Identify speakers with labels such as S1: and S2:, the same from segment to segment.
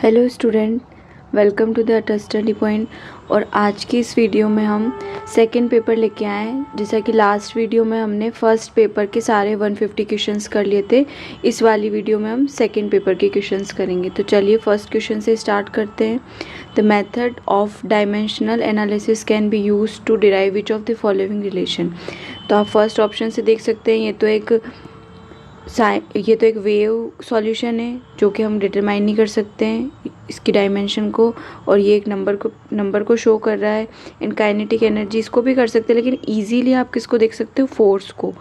S1: Hello student, welcome to the study point. और आज की इस वीडियो में हम सेकंड पेपर लेके आए हैं। जैसा कि लास्ट वीडियो में हमने फर्स्ट पेपर के सारे 150 क्वेश्चंस कर लिए थे, इस वाली वीडियो में हम सेकंड पेपर के क्वेश्चंस करेंगे। तो चलिए फर्स्ट क्वेश्चन से स्टार्ट करते हैं। The method of dimensional analysis can be use to derive which of the following relation. तो आप फर्स्ट ऑप्शन से देख सकते हैं, ये तो एक वेव सॉल्यूशन है जो कि हम डिटरमाइन नहीं कर सकते हैं इसकी डायमेंशन को, और ये एक नंबर को शो कर रहा है। इन काइनेटिक एनर्जी इसको भी कर सकते हैं, लेकिन इजीली आप किसको देख सकते हो, फोर्स को।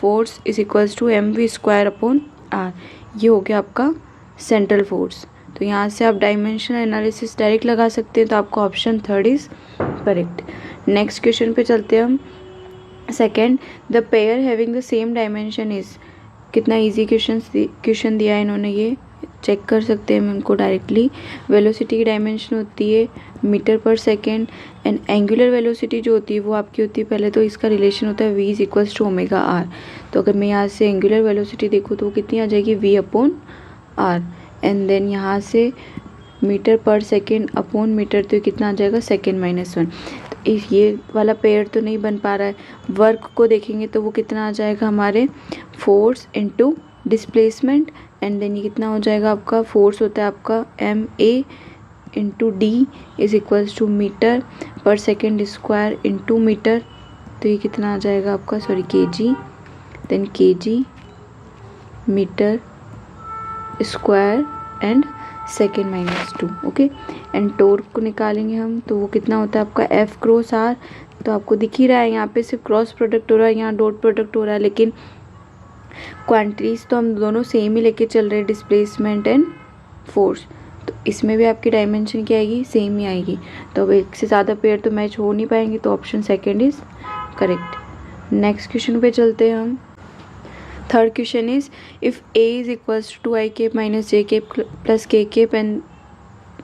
S1: Force is equals to mv² upon r। ये हो गया आपका सेंट्रल फोर्स। तो यहाँ से आप डायमेंशन एनालिसिस डायरेक्ट लगा सकते हैं। तो आपका option third is correct. Next question पे चलते हैं हम। Second, the pair having the same dimension is. कितना इजी क्वेश्चन दिया है इन्होंने, ये चेक कर सकते हैं हम इनको डायरेक्टली। वेलोसिटी की डायमेंशन होती है metre per second, and angular velocity जो होती है वो आपकी होती है, पहले तो इसका रिलेशन होता है v is equals to omega r. तो अगर मैं यहाँ से एंगुलर वेलोसिटी देखूँ तो वो कितनी आ जाएगी, v upon r. And then यहाँ से metre per second upon metre, तो कितना आ जाएगा, सेकेंड-1। तो ये वाला पेयर तो नहीं बन पा रहा है। वर्क को देखेंगे तो वो कितना आ जाएगा हमारे, force into displacement. And then ये कितना हो जाएगा आपका, फोर्स होता है आपका ma into d is equals to metre per second square into metre. तो ये कितना आ जाएगा आपका, sorry kg, then kg metre square and second. Okay. And torque को निकालेंगे हम, तो वो कितना होता है आपका F क्रॉस R। तो आपको दिख ही रहा है यहाँ पे सिर्फ क्रॉस प्रोडक्ट हो रहा है, यहाँ डॉट प्रोडक्ट हो रहा है, लेकिन क्वांटिटीज तो हम दोनों सेम ही लेके चल रहे हैं, डिस्प्लेसमेंट एंड फोर्स। तो इसमें भी आपकी डायमेंशन क्या आएगी, सेम ही आएगी। तो अब एक से ज़्यादा पेयर तो मैच हो नहीं पाएंगे, तो option second is correct. Next question पे चलते हैं हम। Third question is, if a is equals to i cap minus j cap plus k cap and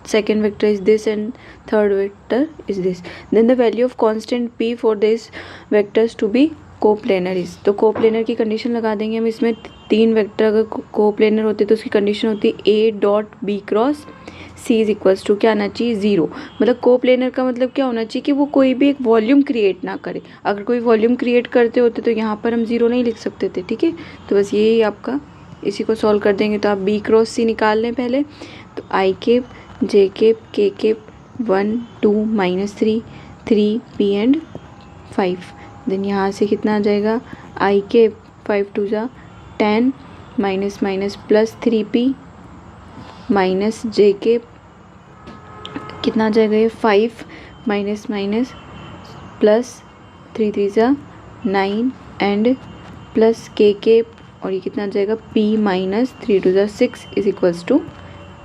S1: second vector is this and third vector is this, then the value of constant p for this vectors to be coplanar is. तो coplanar की condition लगा देंगे हम। इसमें तीन vector अगर coplanar होते तो उसकी कंडीशन होती है a dot B cross C is equals to क्या आना चाहिए, 0। मतलब कोप्लेनर का मतलब क्या होना चाहिए कि वो कोई भी एक वॉल्यूम क्रिएट ना करे। अगर कोई वॉल्यूम क्रिएट करते होते तो यहाँ पर हम 0 नहीं लिख सकते थे, ठीक है। तो बस यही आपका, इसी को सॉल्व कर देंगे। तो आप b क्रॉस सी निकाल लें पहले। तो i cap j cap k cap 1 2 -3 3 p and 5। Then यहाँ से कितना आ जाएगा, i कैप 5 2 जा 10 minus minus plus 3p minus j cap कितना आ जाएगा, ये 5 माइनस माइनस प्लस 3 3 जा 9 एंड प्लस k कैप, और ये कितना आ जाएगा, p माइनस 3 2 जा 6 is equals to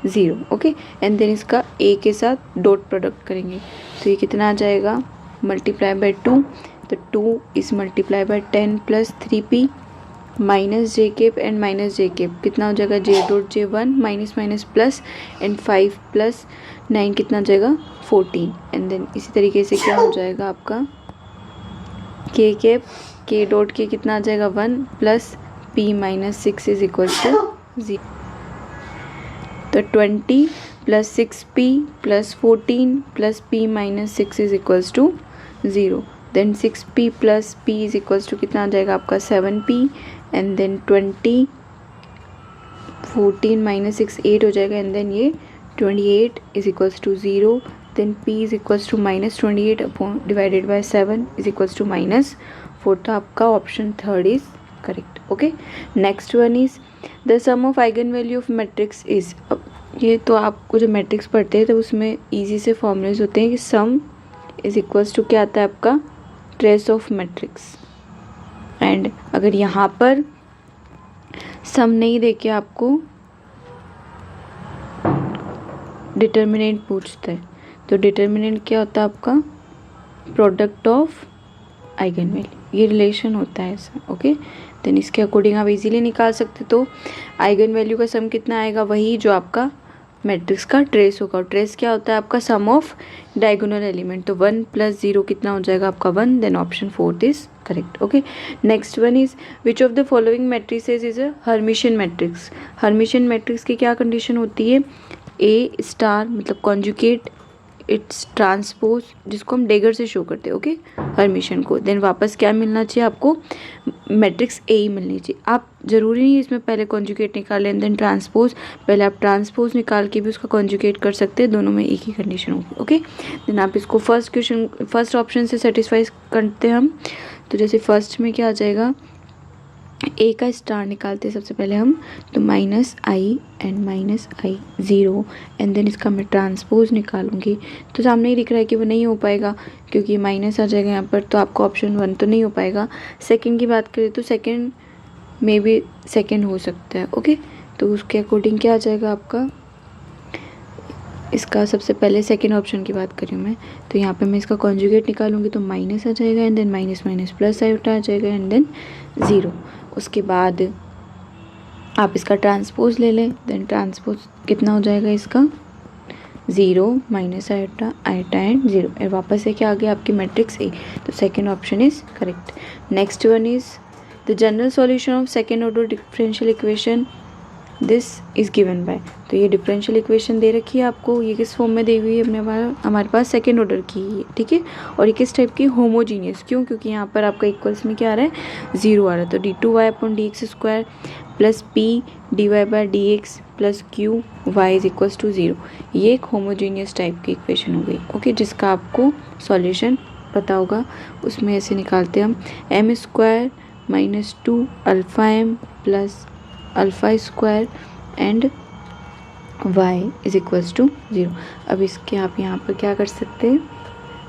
S1: 0। Okay. And then इसका a के साथ डॉट प्रोडक्ट करेंगे, तो ये कितना आ जाएगा, मल्टीप्लाई बाय 2। तो 2 is multiply by 10 plus 3p minus j cap and minus j cap कितना हो जाएगा, j dot j 1 minus minus plus and 5 plus 9 कितना हो जाएगा, 14। एंड देन इसी तरीके से क्या हो जाएगा आपका, k cap k dot k कितना आ जाएगा, 1 plus p minus 6 is equal to 0। तो 20 plus 6p plus 14 plus p minus 6 is equals to 0। Then 6p plus p is equals to कितना आ जाएगा आपका, 7p। एंड देन 20 14 माइनस 6 8 हो जाएगा। एंड देन ये 28 is equals to 0। Then p is equals to minus 28 upon divided by 7 is equals to -4। तो आपका option third is correct. Okay. Next one is, the sum of eigen value of matrix is. अब ये तो आपको जो matrix पढ़ते हैं तो उसमें इजी से फॉर्मूलेज होते हैं कि सम इज इक्वल्स टू क्या आता है आपका, ट्रेस ऑफ मैट्रिक्स। एंड अगर यहाँ पर सम नहीं देके आपको डिटर्मिनेंट पूछता है, तो डिटर्मिनेंट क्या होता है आपका, प्रोडक्ट ऑफ आइगन वैल्यू। ये रिलेशन होता है ऐसा। ओके। देन इसके अकॉर्डिंग आप इजीली निकाल सकते। तो आइगन वैल्यू का सम कितना आएगा, वही जो आपका मैट्रिक्स का ट्रेस होगा। और ट्रेस क्या होता है आपका, सम ऑफ डायगोनल एलिमेंट। तो 1 प्लस 0 कितना हो जाएगा आपका, 1। Then option fourth is correct. Okay. Next one is, which of the following matrices is a hermitian matrix. Hermitian matrix की क्या कंडीशन होती है, ए स्टार मतलब कॉन्जुगेट इट्स ट्रांसपोज, जिसको हम डेगर से शो करते हैं, ओके, हर्मिशन को। देन वापस क्या मिलना चाहिए आपको, मैट्रिक्स ए ही मिलनी चाहिए। आप ज़रूरी नहीं इसमें पहले कॉन्जुगेट निकाल लें देन ट्रांसपोज, पहले आप ट्रांसपोज निकाल के भी उसका कॉन्जुगेट कर सकते हैं, दोनों में एक ही कंडीशन होगी, ओके। देन आप इसको फर्स्ट ऑप्शन से सेटिस्फाई करते हैं हम। तो जैसे फर्स्ट में क्या आ जाएगा, ए का स्टार निकालते हैं सबसे पहले हम, तो minus I and minus I 0 and then इसका मैं ट्रांसपोज निकालूंगी, तो सामने ही दिख रहा है कि वो नहीं हो पाएगा क्योंकि माइनस आ जाएगा यहाँ पर, तो आपको ऑप्शन 1 तो नहीं हो पाएगा। सेकंड की बात करें तो सेकंड में भी सेकंड हो सकता है, ओके। तो उसके अकॉर्डिंग क्या आ जाएगा आपका, इसका सबसे पहले सेकंड ऑप्शन की बात करूँ मैं, तो यहाँ पे मैं इसका कॉन्जुगेट निकालूंगी तो माइनस आ जाएगा and then minus minus plus आ जाएगा एंड देन 0। उसके बाद आप इसका ट्रांसपोज ले लें, देन ट्रांसपोज कितना हो जाएगा इसका 0 माइनस आयोटा एंड 0, और वापस से क्या आ गया आपकी मैट्रिक्स ए, तो second option is correct. Next one is the general solution of second order differential equation, this is given by. तो ये डिफरेंशियल इक्वेशन दे रखी है आपको, ये किस फॉर्म में दी हुई है हमारे पास सेकेंड ऑर्डर की है, ठीक है। और ये किस टाइप की, होमोजीनियस, क्यों, क्योंकि यहाँ पर आपका इक्वल्स में क्या आ रहा है 0 आ रहा है, तो d2y/dx² plus p dy/dx plus q y is equals to 0। ये एक होमोजीनियस टाइप की इक्वेशन हो गई, ओके, जिसका आपको सॉल्यूशन पता होगा। उसमें ऐसे निकालते हम m² minus 2 alpha m plus alpha square and y is equals to 0। अब इसके आप यहाँ पर क्या कर सकते हैं,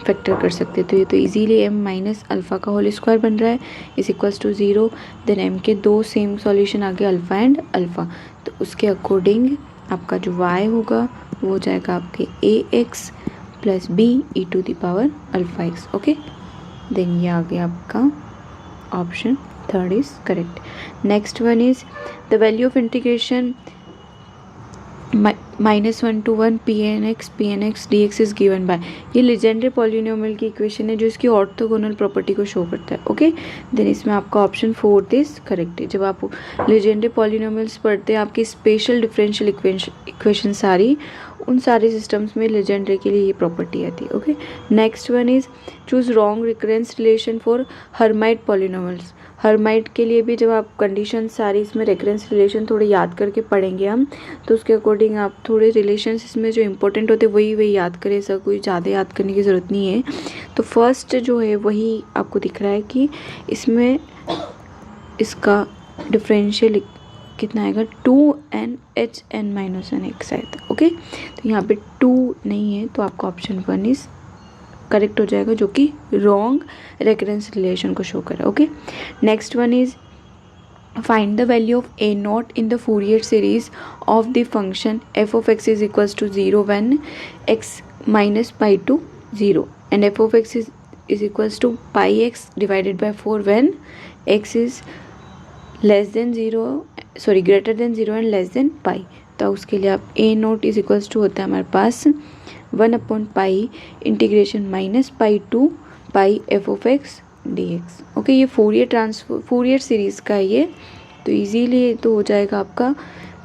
S1: फैक्टर कर सकते हैं, तो ये तो इजीली m माइनस अल्फ़ा का होल स्क्वायर बन रहा है is equals to 0। Then m के दो सेम सॉल्यूशन आ गए अल्फ़ा एंड अल्फ़ा, तो उसके अकॉर्डिंग आपका जो y होगा वो हो जाएगा आपके ax plus b e to the power alpha x, okay. Then ये आ गया आपका option third is correct. Next one is the value of integration -1 to 1 pn(x) dx is given by. ये लेजेंडरी पॉलिनोमियल की इक्वेशन है जो इसकी orthogonal property को शो करता है, ओके। देन इसमें आपका ऑप्शन फोर्थ इज करेक्ट है। जब आप लेजेंडरी पॉलिनोमियल्स पढ़ते हैं, आपकी स्पेशल डिफरेंशियल इक्वेशन सारी, उन सारे सिस्टम्स में लेजेंडरी के लिए ये प्रॉपर्टी आती है, okay. Next one is choose wrong recurrence relation for Hermite polynomials. Hermite के लिए भी जब आप कंडीशन सारी इसमें रेफरेंस रिलेशन थोड़े याद करके पढ़ेंगे हम, तो उसके अकॉर्डिंग आप थोड़े रिलेशंस इसमें जो इंपॉर्टेंट होते हैं वही याद करें, ऐसा कोई ज़्यादा याद करने की ज़रूरत नहीं है। तो फर्स्ट जो है वही आपको दिख रहा है कि इसमें इसका डिफरेंशियल कितना आएगा 2n(h(n-1x) आया था, ओके। तो यहाँ पे 2 नहीं है, तो आपका ऑप्शन 1 इज़ करेक्ट हो जाएगा, जो कि रॉन्ग रेकरेंस रिलेशन को शो कर रहा है, okay. Next one is find the value of a0 in the Fourier series of the function f of x is equals to 0 when x minus pi to 0 and f of x is equals to pi x divided by 4 when x is less than 0 sorry greater than 0 and less than pi. तो उसके लिए आप a0 is equals to होता है हमारे पास 1/पाई integration minus pi to pi f of x dx, okay. ये फूरियर सीरीज़ का है ये, तो इजीली तो हो जाएगा आपका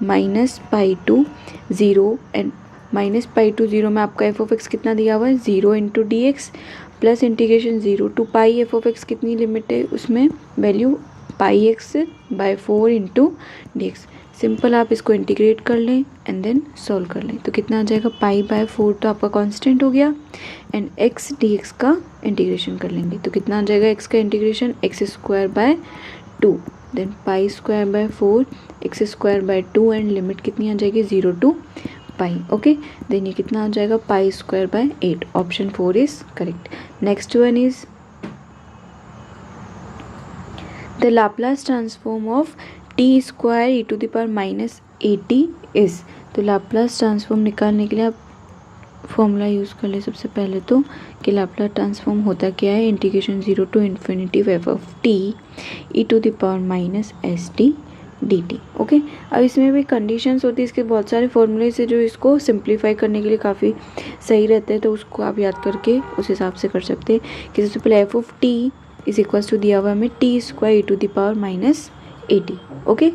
S1: -पाई टू 0 एंड -पाई टू 0 में आपका f of x कितना दिया हुआ है 0 into D X plus integration 0 to pi f of x कितनी लिमिट है उसमें value pi x by 4 into D X. Simple आप इसको इंटीग्रेट कर लें एंड देन सॉल्व कर लें, तो कितना आ जाएगा पाई बाय 4 तो आपका कांस्टेंट हो गया एंड x dx का इंटीग्रेशन कर लेंगे, तो कितना आ जाएगा x का integration x² by 2 then pi square by 4 x² by 2 and limit कितनी आ जाएगी 0 टू पाई, ओके। देन ये कितना आ जाएगा pi square by 8, option 4 is correct. Next one is the Laplace transform of T square E to the power minus 80 is. तो Laplace transform निकालने के लिए आप फॉर्मूला यूज़ कर ले सबसे पहले तो, कि लाप्लास ट्रांसफॉर्म होता क्या है, integration 0 to infinity f of T E to the power minus st dt, okay. अब इसमें भी कंडीशंस होती है, इसके बहुत सारे फॉर्मूले से जो इसको सिंप्लीफाई करने के लिए काफ़ी सही रहते हैं, तो उसको आप याद करके उस हिसाब से कर सकते हैं कि सबसे पहले f of T is equals to दिया हुआ हमें T square E to the power minus 80, okay.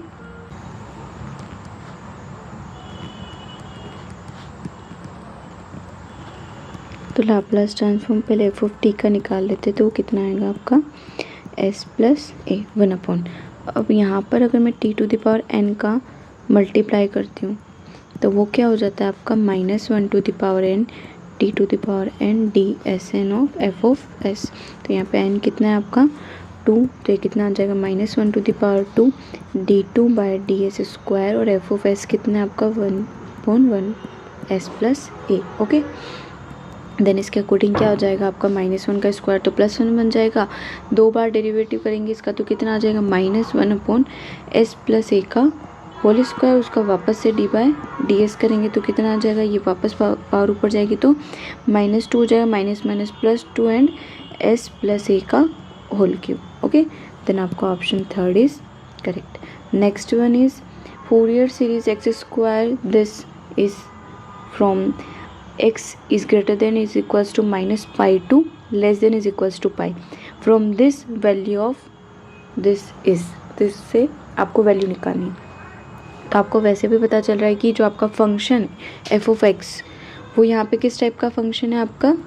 S1: तो लाप्लास ट्रांसफॉर्म पहले एफ ऑफ टी का निकाल लेते तो वो कितना आएगा आपका एस प्लस ए 1/। अब यहाँ पर अगर मैं T to the power N का मल्टीप्लाई करती हूँ तो वो क्या हो जाता है आपका -1 to the power N T to the power N D S N of F of S. तो यहाँ पे एन कितना है आपका 2, तो ये कितना आ जाएगा -1 टू द पावर 2 d2/ds² और एफ ऑफ एस कितना है आपका 1/1 एस प्लस ए। ओके, देन इसके अकॉर्डिंग क्या हो जाएगा आपका -1 का स्क्वायर तो +1 बन जाएगा। 2 बार डेरिवेटिव करेंगे इसका तो कितना आ जाएगा -1/s प्लस ए का होल स्क्वायर, उसका वापस से d/ds करेंगे तो कितना आ जाएगा, ये वापस पावर ऊपर जाएगी तो -2 हो जाएगा, -+2 एंड s प्लस ए का होल क्यूब। ओके, देन आपका option 3 is correct. Next one is Fourier series x², this is from x is greater than is equals to -pi to less than is equals to pi, from this value of this is, तो इससे आपको value निकालनी है। तो आपको वैसे भी पता चल रहा है कि जो आपका फंक्शन एफ ऑफ एक्स वो यहाँ पे किस टाइप का फंक्शन है, आपका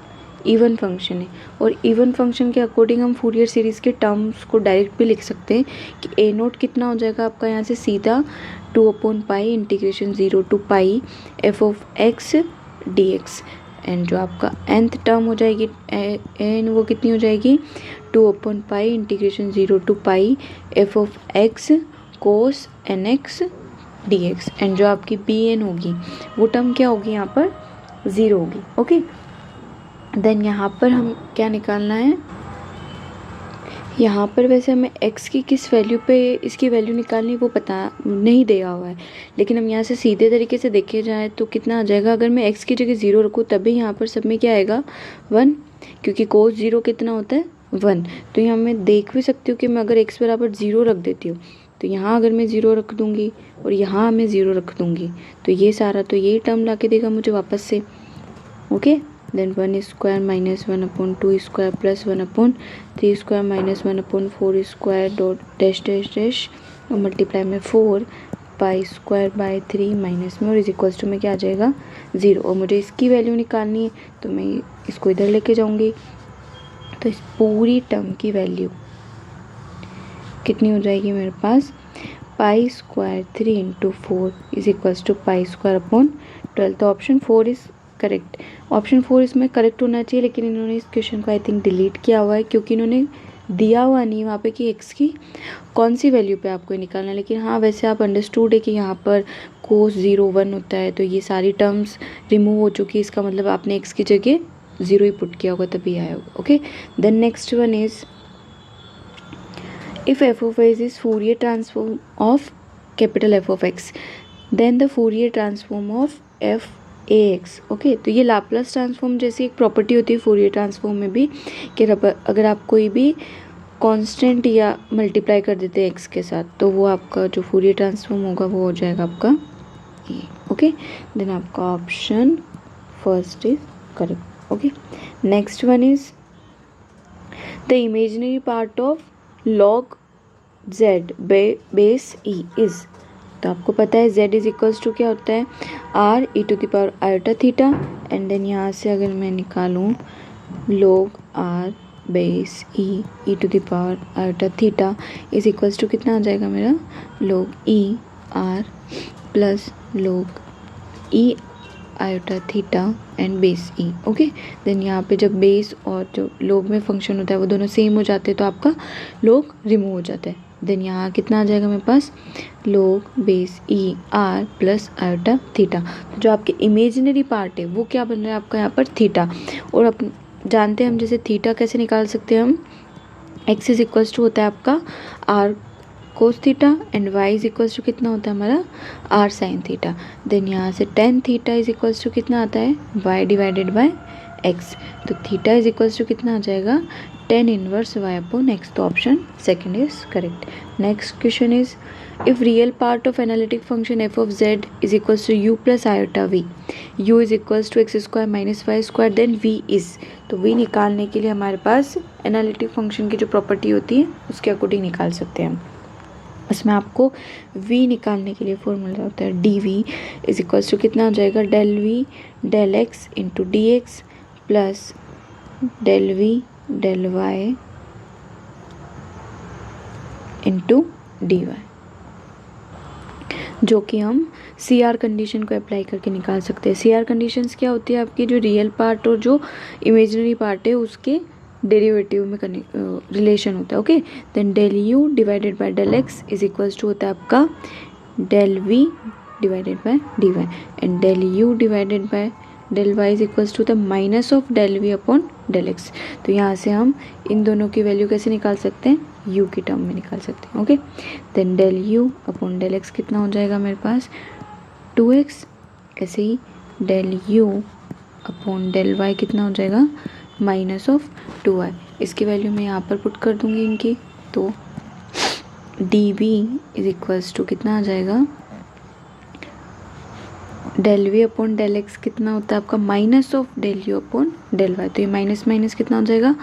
S1: इवन फंक्शन है। और इवन फंक्शन के अकॉर्डिंग हम फूरियर सीरीज़ के टर्म्स को डायरेक्ट भी लिख सकते हैं कि ए नोट कितना हो जाएगा आपका यहाँ से सीधा 2/π integration 0 to pi f of x dx, and जो आपका nth टर्म हो जाएगी एन वो कितनी हो जाएगी 2/π integration 0 to pi f of x cos nx dx, and जो आपकी bn होगी वो टर्म क्या होगी यहाँ पर 0 होगी। ओके, देन यहाँ पर हम क्या निकालना है, यहाँ पर वैसे हमें x की किस वैल्यू पे इसकी वैल्यू निकालनी वो पता नहीं दिया हुआ है, लेकिन हम यहाँ से सीधे तरीके से देखे जाए तो कितना आ जाएगा, अगर मैं x की जगह 0 रखूँ तभी यहाँ पर सब में क्या आएगा 1, क्योंकि कोस 0 कितना होता है 1। तो यहाँ मैं देख भी सकती हूँ कि मैं अगर x बराबर 0 रख देती हूँ तो यहाँ अगर मैं 0 रख दूँगी और यहाँ मैं 0 रख दूँगी तो ये सारा तो यही टर्म ला के देगा मुझे वापस से। Okay, then 1² -1/2² plus 1/3² -1/4² dot dash dash dash और मल्टीप्लाई में 4π² माइनस में और इज इक्वल्स टू में क्या आ जाएगा 0, और मुझे इसकी वैल्यू निकालनी है तो मैं इसको इधर लेके जाऊंगी तो इस पूरी टर्म की वैल्यू कितनी हो जाएगी मेरे पास π² 3 × 4 इज इक्वल्स टू π²/12। तो ऑप्शन 4 इज करेक्ट। ऑप्शन 4 इसमें करेक्ट होना चाहिए, लेकिन इन्होंने इस क्वेश्चन को आई थिंक डिलीट किया हुआ है क्योंकि इन्होंने दिया हुआ नहीं वहाँ पे कि x की कौन सी वैल्यू पे आपको निकालना है। लेकिन हाँ, वैसे आप अंडरस्टूड है कि यहाँ पर कोस 0 1 होता है तो ये सारी टर्म्स रिमूव हो चुकी है, इसका मतलब आपने x की जगह 0 ही पुट किया होगा तभी आया होगा। Okay, then next one is if F of X is Fourier transform of capital F of X then the Fourier transform of F A X. Okay, तो ये लाप्लास ट्रांसफॉर्म जैसी एक प्रॉपर्टी होती है फूरियर ट्रांसफॉर्म में भी कि अगर आप कोई भी कांस्टेंट या मल्टीप्लाई कर देते हैं एक्स के साथ तो वो आपका जो फूरियर ट्रांसफॉर्म होगा वो हो जाएगा आपका ए। ओके, देन आपका option first is correct. Okay, next one is the imaginary part of log z base E is. तो आपको पता है z इज इक्वल्स टू क्या होता है r e⁻θ, एंड देन यहाँ से अगर मैं निकालूँ log r base e⁻θ is equals to कितना आ जाएगा मेरा log e r plus log e iota and base E. Okay, then यहाँ पे जब बेस और जो log में फंक्शन होता है वो दोनों सेम हो जाते हैं तो आपका log रिमूव हो जाता है। देन यहाँ कितना आ जाएगा मेरे पास log base E R plus iota theta. जो आपके इमेजिनरी पार्ट है वो क्या बन रहा है आपका यहाँ पर थीटा, और अब जानते हैं हम जैसे थीटा कैसे निकाल सकते हैं हम, एक्स इज इक्वल्स टू होता है आपका R cos theta and y is equals to कितना होता है हमारा r साइन थीटा। देन यहाँ से tan theta is equals to कितना आता है y डिवाइडेड बाय x, तो थीटा इज इक्वल्स टू कितना आ जाएगा tan इनवर्स y/x। तो option second is correct. Next question is if real part of analytic function f of z is equals to u plus iota v, u is equals to x² minus y² then v is. तो v निकालने के लिए हमारे पास analytic function की जो property होती है उसके अकॉर्डिंग निकाल सकते हैं हम। इसमें आपको v निकालने के लिए फॉर्मूला होता है dv इज इक्वल्स टू कितना हो जाएगा del v del x into D X plus del V del Y into D Y, जो कि हम सी आर कंडीशन को अप्लाई करके निकाल सकते हैं। सी आर कंडीशंस क्या होती है, आपकी जो रियल पार्ट और जो इमेजिनरी पार्ट है उसके डेरिवेटिव में रिलेशन होता है। Okay, then del U divided by del X is equals to होता है आपका del V divided by D Y, and del U divided by del Y is equals to the minus of del V upon del X. तो यहाँ से हम इन दोनों की value कैसे निकाल सकते हैं, u की टर्म में निकाल सकते हैं। Okay, then del you upon del x कितना हो जाएगा मेरे पास 2x, ऐसे ही del you upon del Y कितना हो जाएगा माइनस ऑफ 2y। इसकी वैल्यू मैं यहाँ पर पुट कर दूँगी इनकी, तो D V is equals to कितना आ जाएगा del V upon del x कितना होता है आपका minus of del you upon del Y. तो ये माइनस माइनस कितना हो जाएगा,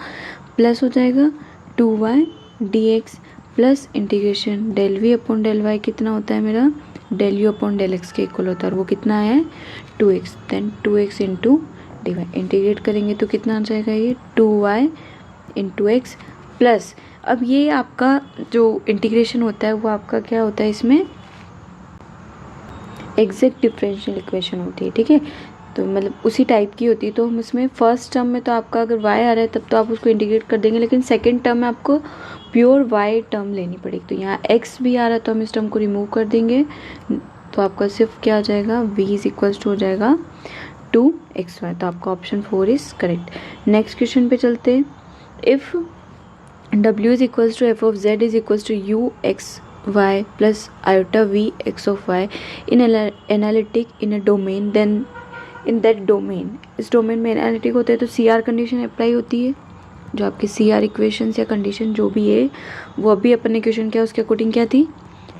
S1: प्लस हो जाएगा 2y dx plus integration del V upon del Y कितना होता है मेरा del you upon del X के इक्वल होता है, और वो कितना है 2x, then 2x into D Y. Integrate करेंगे तो कितना आ जाएगा ये 2y इंटू एक्स प्लस, अब ये आपका जो इंटीग्रेशन होता है वो आपका क्या होता है, इसमें एग्जैक्ट डिफरेंशियल इक्वेशन होती है। ठीक है, तो मतलब उसी टाइप की होती है। तो हम इसमें फर्स्ट टर्म में तो आपका अगर y आ रहा है तब तो आप उसको इंटीग्रेट कर देंगे, लेकिन सेकंड टर्म में आपको प्योर y टर्म लेनी पड़ेगी। तो यहाँ x भी आ रहा है तो हम इस टर्म को रिमूव कर देंगे, तो आपका सिर्फ क्या आ जाएगा v इज इक्वल्स टू हो जाएगा 2xy। तो आपका option 4 is correct. Next question पे चलते हैं। If w is equals to F of z is equals to u x y plus iota v x of y in analytic in a domain, then in that domain, इस domain में analytic होता है तो सी R condition apply होती है। जो आपकी C R equation या कंडीशन जो भी है वो अभी अपन इक्वेशन क्या उसके अकॉर्डिंग क्या थी,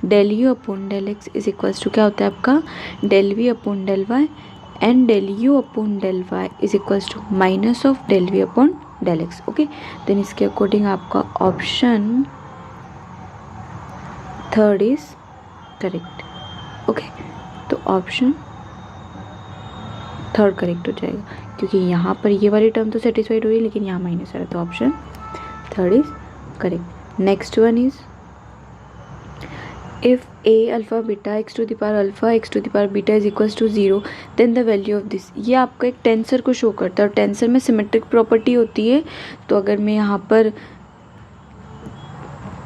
S1: del you upon del X is equals to क्या होता है आपका del V upon del Y, and del you upon del Y is equals to minus of del V upon del X. Okay, then इसके according आपका option 3 is correct. Okay, तो option 3 correct हो जाएगा, क्योंकि यहाँ पर ये वाली टर्म तो सेटिस्फाइड हो रही है लेकिन यहाँ माइनस आ रहा है, तो option 3 is correct. Next one is if a alpha beta X to the power alpha X to the power beta is equals to 0 then the value of this. ये आपका एक टेंसर को शो करता है और टेंसर में symmetric property होती है। तो अगर मैं यहाँ पर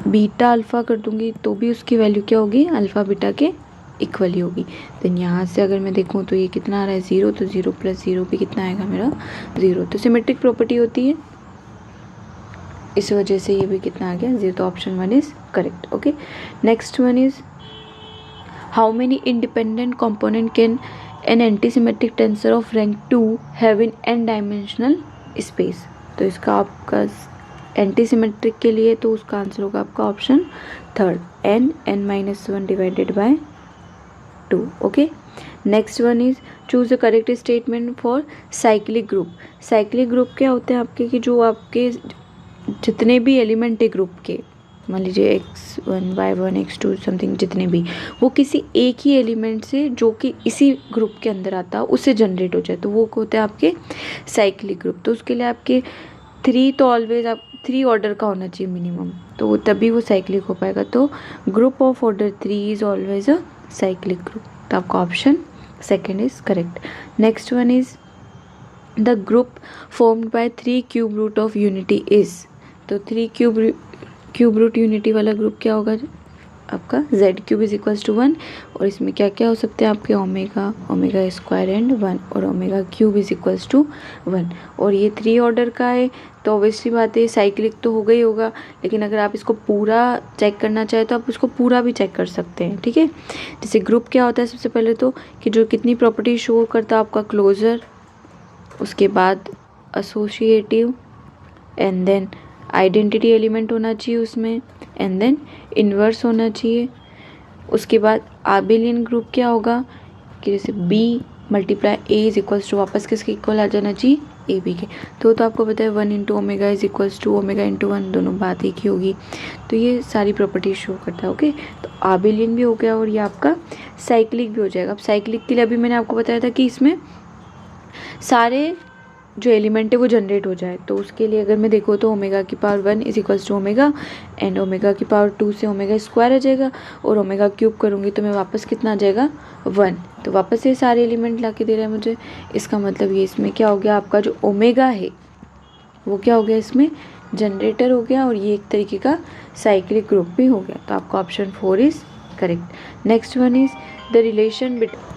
S1: बीटा अल्फ़ा कर दूंगी तो भी उसकी वैल्यू क्या होगी, अल्फ़ा बीटा के इक्वल ही होगी। देन यहाँ से अगर मैं देखूँ तो ये कितना आ रहा है 0, तो 0 प्लस 0 भी कितना आएगा मेरा 0। तो सिमेट्रिक प्रॉपर्टी होती है, इस वजह से ये भी कितना आ गया 0। तो option 1 is correct. Okay, next one is how many independent component can an antisymmetric tensor of rank 2 have in n dimensional space. तो इसका आपका एंटीसिमेट्रिक के लिए तो उसका आंसर होगा आपका option 3 n-1 divided by 2। Okay, next one is choose the correct statement for cyclic group. Cyclic group क्या होते हैं आपके कि जो आपके जितने भी एलिमेंट है ग्रुप के, मान लीजिए x1 y1 x2 समथिंग जितने भी, वो किसी एक ही एलिमेंट से जो कि इसी ग्रुप के अंदर आता है उससे जनरेट हो जाए, तो वो होते हैं आपके साइक्लिक ग्रुप। तो उसके लिए आपके 3 तो ऑलवेज आप 3 ऑर्डर का होना चाहिए मिनिमम, तो वो तभी वो साइक्लिक हो पाएगा। तो group of order 3 is always a cyclic group. तो आपका option 2 is correct. Next one is the group formed by 3 cube root of unity is. तो 3 क्यूब रूट यूनिटी वाला ग्रुप क्या होगा आपका z³ इज इक्वल्स टू 1, और इसमें क्या क्या हो सकते हैं आपके ओमेगा स्क्वायर एंड 1 और ओमेगा³ इज इक्वल्स टू 1। और ये 3 ऑर्डर का है तो ऑब्वियसली बात है साइक्लिक तो होगा ही होगा, लेकिन अगर आप इसको पूरा चेक करना चाहें तो आप उसको पूरा भी चेक कर सकते हैं। ठीक है, जैसे ग्रुप क्या होता है सबसे पहले तो कि जो कितनी प्रॉपर्टी शो करता है आपका क्लोजर, उसके बाद associative, and then identity element होना चाहिए उसमें, एंड देन इन्वर्स होना चाहिए। उसके बाद आबेलियन ग्रुप क्या होगा कि जैसे b multiply a is equals to वापस किसके इक्वल आ जाना चाहिए, ए बी के। तो आपको पता है 1 into omega is equals to omega into 1, दोनों बात एक ही होगी। तो ये सारी प्रॉपर्टी शो करता है। ओके, तो आबेलियन भी हो गया और ये आपका साइक्लिक भी हो जाएगा। अब साइक्लिक के लिए अभी मैंने आपको बताया था कि इसमें सारे जो एलिमेंट है वो जनरेट हो जाए। तो उसके लिए अगर मैं देखूँ तो ओमेगा की power 1 is equals to omega and omega की पावर 2 से ओमेगा स्क्वायर आ जाएगा और ओमेगा क्यूब करूँगी तो मैं वापस कितना आ जाएगा 1। तो वापस ये सारे एलिमेंट ला के दे रहा है मुझे। इसका मतलब ये इसमें क्या हो गया, आपका जो ओमेगा है वो क्या हो गया, इसमें जनरेटर हो गया और ये एक तरीके का साइक्लिक ग्रुप भी हो गया। तो आपका option 4 is correct. Next one is the relation between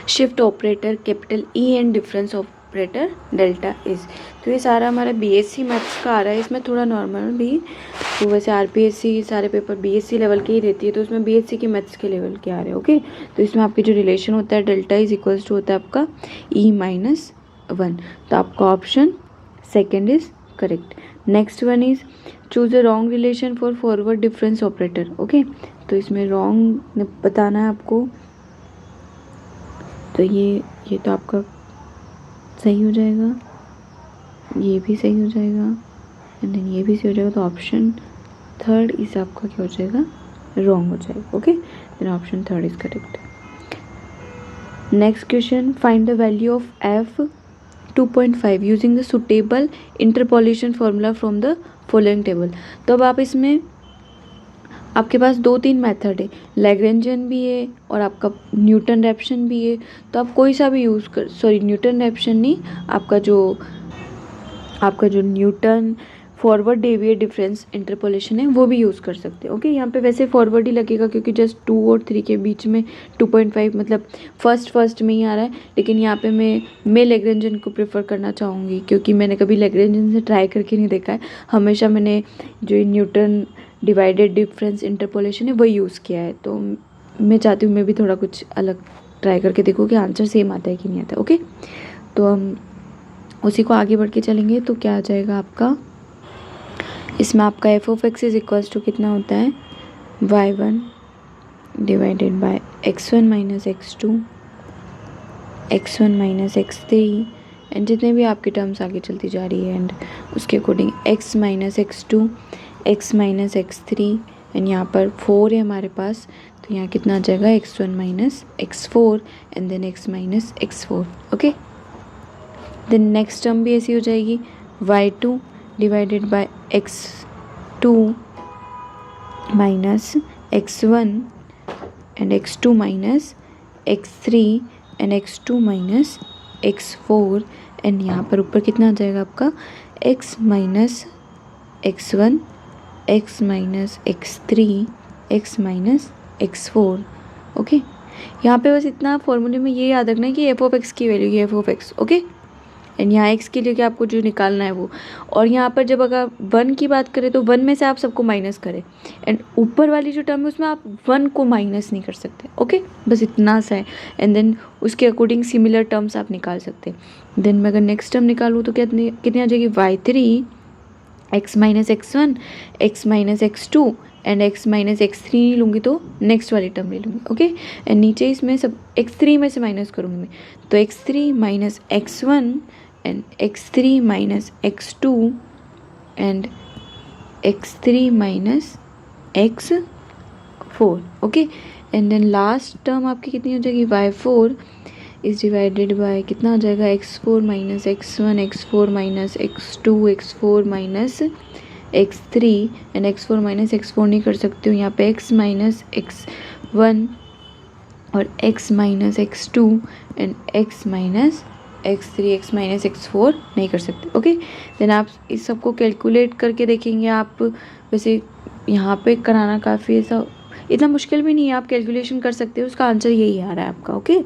S1: shift operator capital E and difference operator delta is. तो ये सारा हमारा बीएससी मैथ्स का आ रहा है, इसमें थोड़ा नॉर्मल भी, तो वैसे आरपीएससी सारे पेपर बीएससी लेवल के ही रहती है, तो उसमें बीएससी के मैथ्स के लेवल के आ रहे हैं। ओके, तो इसमें आपके जो रिलेशन होता है डेल्टा इज इक्वल्स टू होता है आपका E-1। तो आपका option second is correct. Next one is choose a wrong relation for forward difference operator. Okay, तो इसमें रॉन्ग बताना है आपको। तो ये तो आपका सही हो जाएगा, ये भी सही हो जाएगा एंड देन ये भी सही हो जाएगा। तो ऑप्शन थर्ड इस आपका क्या हो जाएगा, रॉन्ग हो जाएगा। Okay, then option third is correct. Next question, find the value of f 2.5 using the suitable interpolation formula from the following table. तो अब आप इसमें आपके पास 2-3 मेथड है, लैग्रेंजियन भी है और आपका न्यूटन रैप्सन भी है। तो आप कोई सा भी यूज़ कर, सॉरी न्यूटन रैप्सन नहीं, आपका जो Newton forward deviate difference interpolation है वो भी यूज़ कर सकते हैं। ओके, यहाँ पे वैसे फॉरवर्ड ही लगेगा क्योंकि जस्ट 2 और 3 के बीच में 2.5 मतलब फर्स्ट में ही आ रहा है, लेकिन यहाँ पे मैं लैग्रेंजियन को प्रेफर करना चाहूँगी क्योंकि मैंने कभी लैग्रेंजियन से ट्राई करके नहीं देखा है। हमेशा मैंने जो न्यूटन डिवाइडेड डिफरेंस इंटरपोलेशन है वही यूज़ किया है। तो मैं चाहती हूँ मैं भी थोड़ा कुछ अलग ट्राई करके देखूँ कि आंसर सेम आता है कि नहीं आता। ओके, तो हम उसी को आगे बढ़ के चलेंगे। तो क्या आ जाएगा आपका, इसमें आपका F of X is equals to कितना होता है, y1 divided by x1 minus x2 x1 minus x3 and जितने भी आपकी टर्म्स आगे चलती जा रही है एंड उसके according x minus x2 x minus x3 and यहाँ पर 4 है हमारे पास, तो यहाँ कितना आ जाएगा x1 minus x4 and then x minus x4। Okay, then next term भी ऐसी हो जाएगी, y2 divided by x2 minus x1 and x2 minus x3 and x2 minus x4 and यहाँ पर ऊपर कितना आ जाएगा आपका x minus x1 x minus x3 x minus x4। Okay, यहाँ पे बस इतना फॉर्मूले में ये याद रखना है कि एफ ऑफ एक्स की वैल्यू ये F of x. Okay, and यहाँ x के लिए कि आपको जो निकालना है वो, और यहाँ पर जब अगर 1 की बात करें तो 1 में से आप सबको माइनस करें एंड ऊपर वाली जो टर्म है उसमें आप 1 को माइनस नहीं कर सकते। ओके, बस इतना सा है एंड देन उसके अकॉर्डिंग सिमिलर टर्म्स आप निकाल सकते हैं। देन मैं अगर नेक्स्ट टर्म निकालूँ तो कितनी आ जाएगी, y3 x minus x1 x minus x2 and x minus x3 नहीं लूँगी तो नेक्स्ट वाली टर्म ले लूँगी। ओके, एंड नीचे इसमें सब x3 में से माइनस करूँगी मैं, तो x3 minus x1 and x3 minus x2 and x3 minus x4। Okay, and then last term आपकी कितनी हो जाएगी, y4 इज डिवाइडेड बाय कितना आ जाएगा, x4 minus x1 x4 minus x2 x4 minus x3 and x4 minus x4 नहीं कर सकती हूँ यहाँ पे, x माइनस x1 और x minus x2 and x minus x3 x minus x4 नहीं कर सकते। ओके, देन आप इस सबको कैलकुलेट करके देखेंगे आप। वैसे यहाँ पे कराना काफ़ी ऐसा इतना मुश्किल भी नहीं है, आप कैलकुलेशन कर सकते हो, उसका आंसर यही आ रहा है आपका। ओके,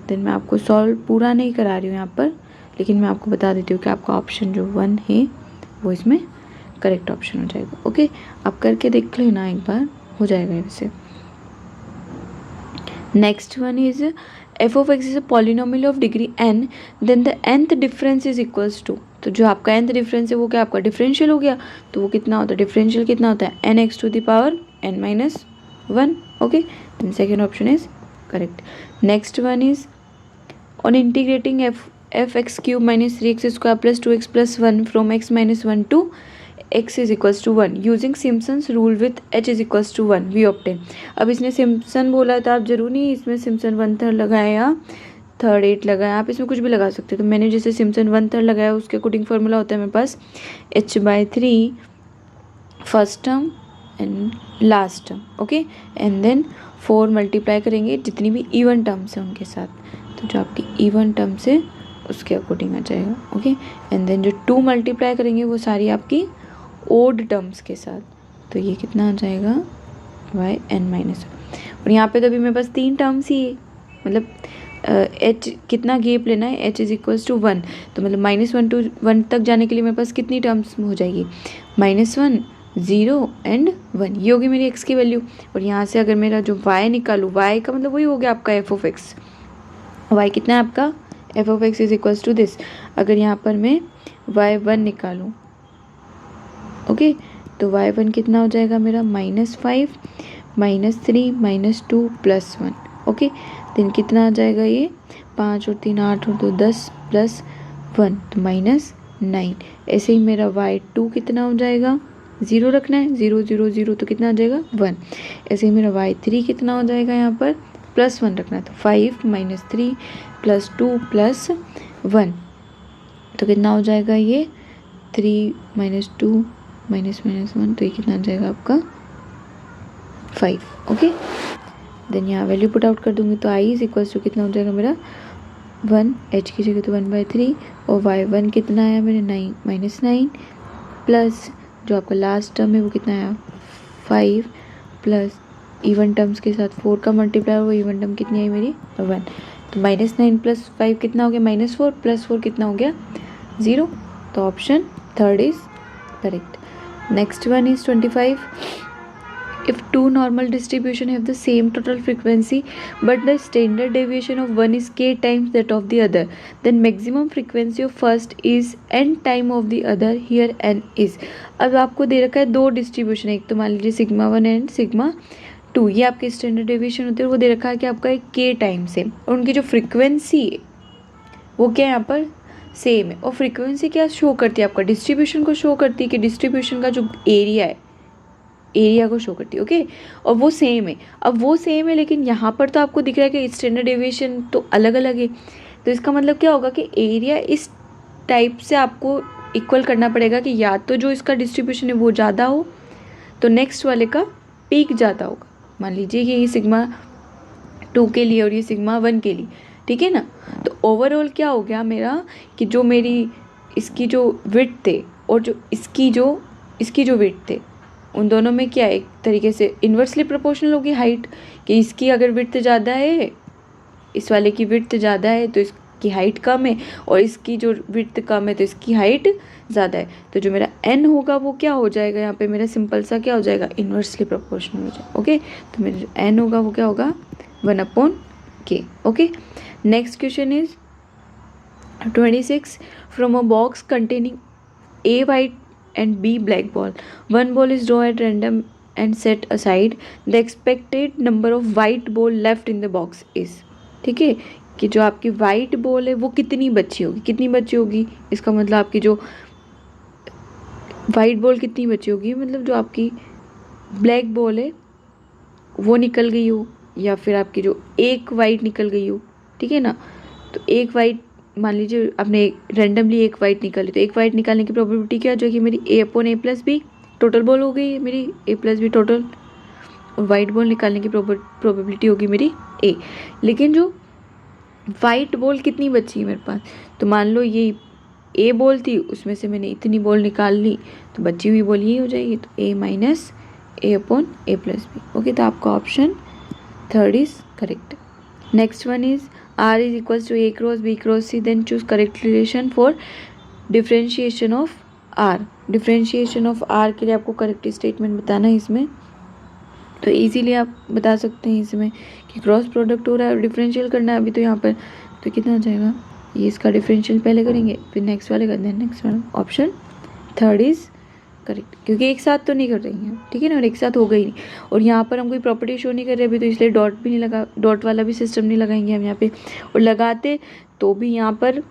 S1: देन मैं आपको सॉल्व पूरा नहीं करा रही हूँ यहाँ पर, लेकिन मैं आपको बता देती हूँ कि आपका ऑप्शन जो 1 है वो इसमें करेक्ट ऑप्शन हो जाएगा। ओके, आप करके देख लेना एक बार, हो जाएगा वैसे। Next one is F of X is a polynomial of degree n, then the nth difference is equals to. तो जो आपका nth डिफरेंस है वो क्या आपका डिफरेंशियल हो गया, तो वो कितना होता है, डिफरेंशियल कितना होता है, nx to the power n minus 1। Okay, then second option is correct. Next one is on integrating f x cube minus 3x square plus 2x plus 1 from x minus 1 to x is equals to 1 using Simpson's rule with h is equals to 1 we obtain. अब इसने Simpson बोला तो आप जरूर नहीं इसमें Simpson 1/3 लगाया, third 8 लगा है, आप इसमें कुछ भी लगा सकते हो। तो मैंने जैसे सिम्पसन 1/3 लगाया, उसके अकॉर्डिंग फार्मूला होता है मेरे पास h/3 first term and last term, okay. And then 4 multiply करेंगे जितनी भी इवन टर्म्स हैं उनके साथ, तो जो आपकी इवन टर्म्स है उसके अकॉर्डिंग आ जाएगा, ओके। एंड देन जो 2 मल्टीप्लाई करेंगे वो सारी आपकी ओड टर्म्स के साथ, तो ये कितना आ जाएगा yn-1। और यहाँ पे तो अभी मेरे पास 3 टर्म्स ही है, मतलब h कितना गैप लेना है, h = 1, तो मतलब -1 to 1 तक जाने के लिए मेरे पास कितनी टर्म्स हो जाएगी, -1, 0 एंड 1, ये होगी मेरी x की वैल्यू। और यहाँ से अगर मेरा जो y निकालूँ, y का मतलब वही हो गया आपका f(x), y कितना है आपका f(x) = दिस। अगर यहाँ पर मैं y1 निकालूँ, ओके, तो y1 कितना हो जाएगा मेरा -5, -3, -2 +1, ओके। देन कितना आ जाएगा ये 5 और 3 8 और 2 10 +1, तो -9। ऐसे ही मेरा y2 कितना हो जाएगा, 0 रखना है, 0 0 0, तो कितना आ जाएगा 1। ऐसे ही मेरा y3 कितना हो जाएगा, यहाँ पर +1 रखना है, तो 5 -3 +2 +1, तो कितना हो जाएगा ये 3 -2 -1, तो ये कितना आ जाएगा आपका 5, ओके। देन यहाँ वैल्यू पुट आउट कर दूंगी, तो i = कितना हो जाएगा मेरा 1, h की जगह तो 1/3, और y1 कितना आया मेरे 9 प्लस जो आपका लास्ट टर्म है वो कितना आया 5, प्लस इवन टर्म्स के साथ 4 का मल्टीप्लाई, वो इवन टर्म कितनी आई मेरी 1, तो -9 + 5 कितना हो गया -4, +4 कितना हो गया 0, तो option third is correct. Next one is 25। If two normal distribution have the same total frequency but the standard deviation of one is k times that of the other, then maximum frequency of first is n time of the other, here n is। अब आपको दे रखा है दो distribution, एक तो मान लीजिए σ1 and σ2, ये आपके स्टैंडर्ड डेविएशन होते हैं, वो दे रखा है कि आपका एक k टाइम से, और उनकी जो फ्रीक्वेंसी है वो क्या है यहाँ पर सेम है। और फ्रीक्वेंसी क्या शो करती है, आपका डिस्ट्रीब्यूशन को शो करती है कि डिस्ट्रीब्यूशन का जो एरिया है, एरिया को शो करती है, ओके। और वो सेम है, अब वो सेम है लेकिन यहाँ पर तो आपको दिख रहा है कि स्टैंडर्ड डेविएशन तो अलग अलग है, तो इसका मतलब क्या होगा कि एरिया इस टाइप से आपको इक्वल करना पड़ेगा कि या तो जो इसका डिस्ट्रीब्यूशन है वो ज़्यादा हो तो नेक्स्ट वाले का पीक ज़्यादा होगा। मान लीजिए कि ये σ2 के लिए और ये σ1 के लिए, ठीक है ना। तो ओवरऑल क्या हो गया मेरा कि जो मेरी इसकी जो विड्थ थे और जो इसकी जो विड्थ थे, उन दोनों में क्या एक तरीके से इन्वर्सली प्रोपोर्शनल होगी हाइट, कि इसकी अगर विड्थ ज़्यादा है, इस वाले की विड्थ ज़्यादा है तो इसकी हाइट कम है, और इसकी जो विड्थ कम है तो इसकी हाइट ज़्यादा है। तो जो मेरा n होगा वो क्या हो जाएगा, यहाँ पे मेरा सिंपल सा क्या हो जाएगा, इन्वर्सली प्रोपोर्शनल हो जाएगा, ओके। तो मेरा जो n होगा वो क्या होगा 1/k, okay. Next question is 26। From a box containing a white and b black ball, one ball is drawn at random and set aside, the expected number of white ball left in the box is। ठीक है, कि जो आपकी white ball है वो कितनी बची होगी, इसका मतलब आपकी जो वाइट बॉल कितनी बची होगी, मतलब जो आपकी ब्लैक बॉल है वो निकल गई हो, या फिर आपकी जो एक वाइट निकल गई हो, ठीक है ना। तो एक वाइट, मान लीजिए आपने रैंडमली एक वाइट निकाली, तो एक वाइट निकालने की प्रोबेबिलिटी क्या जो कि मेरी a/a+b टोटल बॉल हो गई मेरी a+b टोटल, और वाइट बॉल निकालने की प्रोबेबिलिटी होगी मेरी a। लेकिन जो वाइट बॉल कितनी बची है मेरे पास, तो मान लो ये a बॉल थी, उसमें से मैंने इतनी बॉल निकाल ली, तो बची हुई बॉल ये हो जाएगी, तो a-a/a+b, ओके। तो आपका option third is correct. Next one is R is equals to A cross B cross C, then choose correct relation for differentiation of R। differentiation of R के लिए आपको करेक्ट स्टेटमेंट बताना है इसमें, तो easily आप बता सकते हैं इसमें कि क्रॉस प्रोडक्ट हो रहा है और डिफरेंशियल करना है अभी, तो यहाँ पर तो कितना आ जाएगा, ये इसका डिफरेंशियल पहले करेंगे फिर नेक्स्ट वाले करते हैं, नेक्स्ट वाला ऑप्शन थर्ड इज करेक्ट, क्योंकि एक साथ तो नहीं कर रही हैं, ठीक है ना, और एक साथ हो गई नहीं। और यहाँ पर हम कोई प्रॉपर्टी शो नहीं कर रहे अभी, तो इसलिए डॉट भी नहीं लगा, डॉट वाला भी सिस्टम नहीं लगाएंगे हम यहाँ पे, और लगाते तो भी यहाँ पर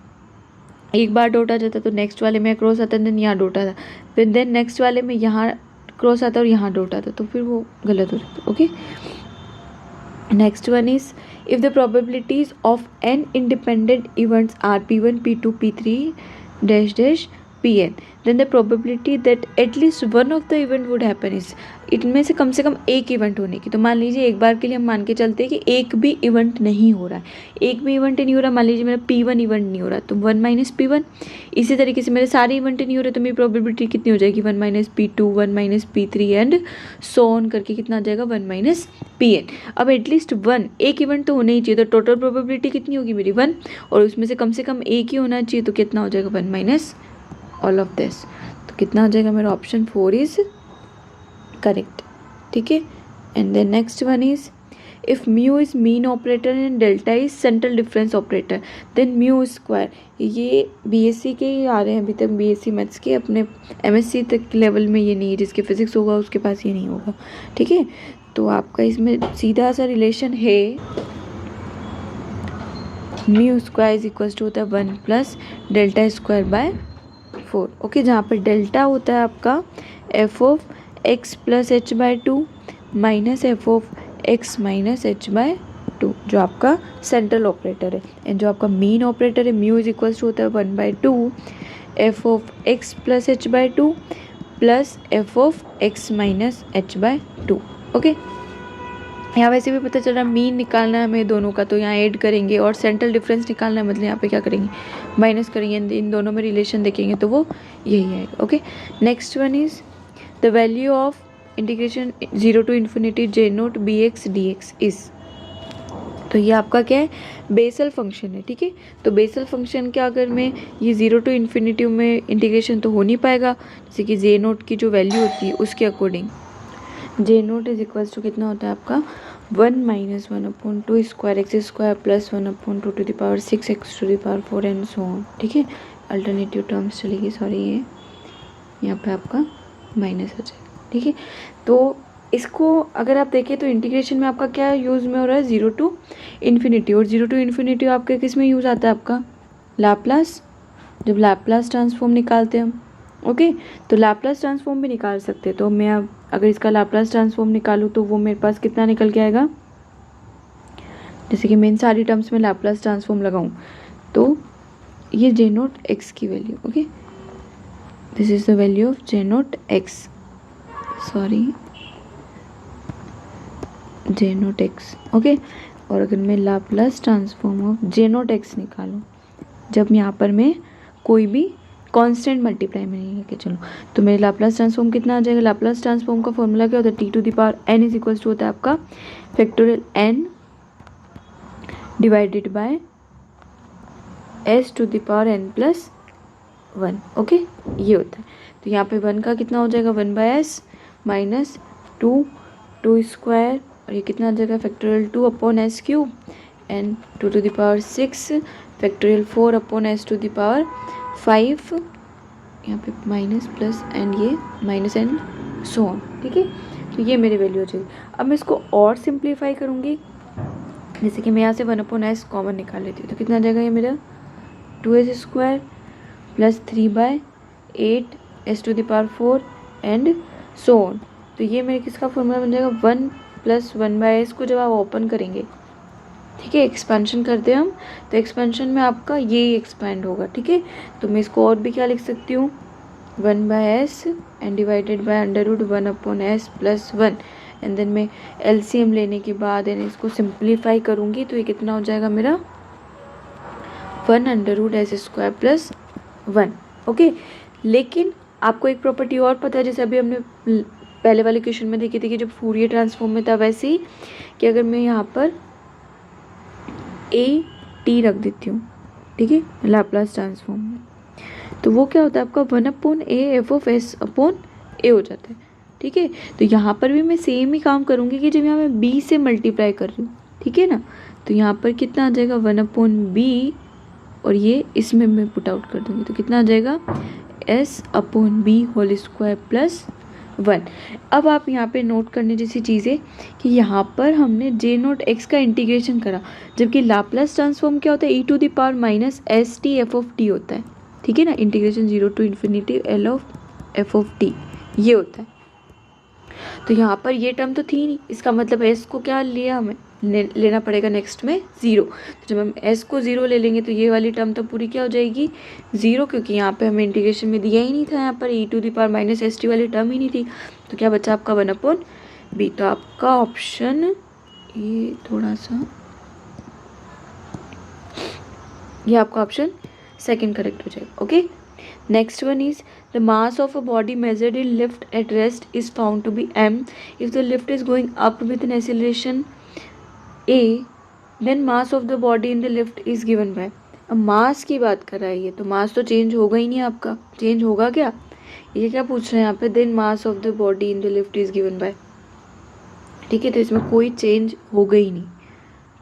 S1: एक बार डॉट आ जाता तो नेक्स्ट वाले में क्रॉस आता, देन यहाँ डॉट आता, फिर देन नेक्स्ट वाले में यहाँ क्रॉस आता और यहाँ डॉट आता, तो फिर वो गलत हो जाता, okay. Next one is, if the probabilities of n independent events are p1, p2, p3 dash dash pn, then the probability that at least one of the event would happen is, इनमें से कम एक event होने की। तो मान लीजिए एक बार के लिए हम मान के चलते हैं कि एक भी इवेंट नहीं हो रहा है, एक भी इवेंट नहीं हो रहा, मान लीजिए मेरा p1 इवेंट नहीं हो रहा तो 1 माइनस p1। इसी तरीके से मेरे सारे इवेंट नहीं हो रहे तो मेरी प्रोबेबिलिटी कितनी हो जाएगी, 1 minus p2, 1 minus p3 and so on करके कितना आ जाएगा, 1 माइनस pn। अब एटलीस्ट वन एक इवेंट तो होना ही चाहिए, तो टोटल प्रोबेबिलिटी कितनी होगी मेरी 1, और उसमें से कम एक ही होना चाहिए, तो कितना हो जाएगा 1 माइनस ऑल ऑफ दिस। तो कितना हो जाएगा मेरा ऑप्शन 4 इज करेक्ट। ठीक है, and then next one is, if mu is mean operator and delta is central difference operator, then mu square. ये बीएससी के ही आ रहे हैं अभी तक, बीएससी मैथ्स के, अपने एमएससी तक लेवल में ये नहीं है, जिसके फिजिक्स होगा उसके पास ये नहीं होगा। ठीक है, तो आपका इसमें सीधा सा रिलेशन है, mu square is equal to होता है 1 plus delta square by 4। Okay, जहाँ पर डेल्टा होता है आपका F of x plus h by 2 minus f of x minus h by 2, जो आपका सेंट्रल ऑपरेटर है। एंड जो आपका मीन ऑपरेटर है, म्यू इज इक्वल टू होता है 1/2 f of x plus h by 2 plus f of x minus h by 2। Okay, यहाँ वैसे भी पता चल रहा है मीन निकालना है हमें दोनों का, तो यहाँ ऐड करेंगे, और सेंट्रल डिफरेंस निकालना है, मतलब यहाँ पे क्या करेंगे, माइनस करेंगे, इन दोनों में रिलेशन देखेंगे तो वो यही आएगा। Okay, next one is the value of integration 0 to infinity J naught b x d x is. तो ये आपका क्या है, बेसल फंक्शन है। ठीक है, तो बेसल फंक्शन के अगर मैं ये 0 टू इन्फिनिटी में इंटीग्रेशन तो हो नहीं पाएगा, जैसे कि जे नोट की जो वैल्यू होती है उसके according J naught is equals to कितना होता है आपका 1 minus 1/2 square x square plus 1/2 to the power 6 x to the power 4 and so on. ठीक है, अल्टरनेटिव टर्म्स चलेगी, सॉरी ये यहाँ पे आपका माइनस हो जाएगा। ठीक है, तो इसको अगर आप देखें तो इंटीग्रेशन में आपका क्या यूज़ में हो रहा है, 0 टू इन्फिनिटी, और 0 टू इन्फिनिटी आपके किस में यूज़ आता है आपका, लाप्लास, जब लाप्लास ट्रांसफॉर्म निकालते हैं हम। ओके, तो लाप्लास ट्रांसफॉर्म भी निकाल सकते हैं, तो मैं अब अगर इसका लाप्लास ट्रांसफॉर्म निकालूँ तो वो मेरे पास कितना निकल के आएगा, जैसे कि मैं इन सारी टर्म्स में लाप्लास ट्रांसफॉर्म लगाऊँ तो ये जे नोट एक्स की value. Okay, this is the value of J naught x, sorry J naught x. Okay, और अगर मैं Laplace transform of J naught x निकालूँ, जब यहाँ पर मैं कोई भी कांस्टेंट मल्टीप्लाई में नहीं लेके चलो, तो मेरे लाप्लास ट्रांसफॉर्म कितना आ जाएगा, लाप्लास ट्रांसफॉर्म का फॉर्मूला क्या होता है, t to the power n is equals to होता है आपका factorial n divided by s to the power n plus 1। Okay, ये होता है। तो यहाँ पे 1 का कितना हो जाएगा, 1/s माइनस 2 स्क्वायर, और ये कितना आ जाएगा factorial 2/s³ and 2 to the power 6 factorial 4/s to the power 5, यहाँ पे माइनस प्लस एंड ये माइनस एंड सो ऑन। ठीक है, तो ये मेरी वैल्यू हो जाएगी। अब मैं इसको और सिंप्लीफाई करूँगी, जैसे कि मैं यहाँ से 1/s कॉमन निकाल लेती हूँ, तो कितना आ जाएगा ये मेरा 2s² plus 3/8 s to the power 4 and so on. तो ये मेरे किसका फॉर्मूला बन जाएगा, 1 प्लस 1/s को जब आप ओपन करेंगे, ठीक है, एक्सपेंशन करते हैं हम, तो एक्सपेंशन में आपका ये एक्सपेंड होगा। ठीक है, तो मैं इसको और भी क्या लिख सकती हूँ, 1/s and divided by √1/s plus 1, and then मैं एलसीएम लेने के बाद एंड इसको सिंप्लीफाई करूँगी, तो ये कितना हो जाएगा मेरा 1√s² प्लस 1। ओके, लेकिन आपको एक प्रॉपर्टी और पता है, जैसे अभी हमने पहले वाले क्वेश्चन में देखी थी कि जब फूरियर ट्रांसफॉर्म में था, वैसे ही कि अगर मैं यहाँ पर ए टी रख देती हूँ, ठीक है, लाप्लास ट्रांसफॉर्म में, तो वो क्या होता है आपका 1/a(f(s)/a) हो जाता है। ठीक है, तो यहाँ पर भी मैं सेम ही काम करूँगी कि जब यहाँ मैं b से मल्टीप्लाई कर रही हूँ, ठीक है ना, तो यहाँ पर कितना आ जाएगा 1/b, और ये इसमें मैं पुट आउट कर दूँगी, तो कितना आ जाएगा s/b² प्लस 1। अब आप यहाँ पे नोट करने जैसी चीज़ है कि यहाँ पर हमने जे नोट एक्स का इंटीग्रेशन करा, जबकि लाप्लास ट्रांसफॉर्म क्या होता है, e to the power minus st f(t) होता है। ठीक है ना, integration 0 to infinity l of f(t) ये होता है। तो यहाँ पर ये टर्म तो थी नहीं, इसका मतलब s को क्या लिया हमें, लेना पड़ेगा नेक्स्ट में 0। तो जब हम s को 0 ले लेंगे तो ये वाली टर्म तो पूरी क्या हो जाएगी 0, क्योंकि यहाँ पे हमें इंटीग्रेशन में दिया ही नहीं था, यहाँ पर e⁻⁻st वाली टर्म ही नहीं थी। तो क्या बचा आपका 1/b। तो आपका ऑप्शन ये थोड़ा सा, ये आपका ऑप्शन सेकंड करेक्ट हो जाएगा। Okay, next one is the mass of a body measured in lift at rest is found to be m if the lift is going up with an acceleration a, then mass of the body in the lift is given by. अब mass की बात कर रहा है ये, तो मास तो change होगा ही नहीं, आपका चेंज होगा क्या, ये क्या पूछ रहे हैं यहाँ पे, then mass of the body in the lift is given by. ठीक है, तो इसमें कोई चेंज होगा ही नहीं,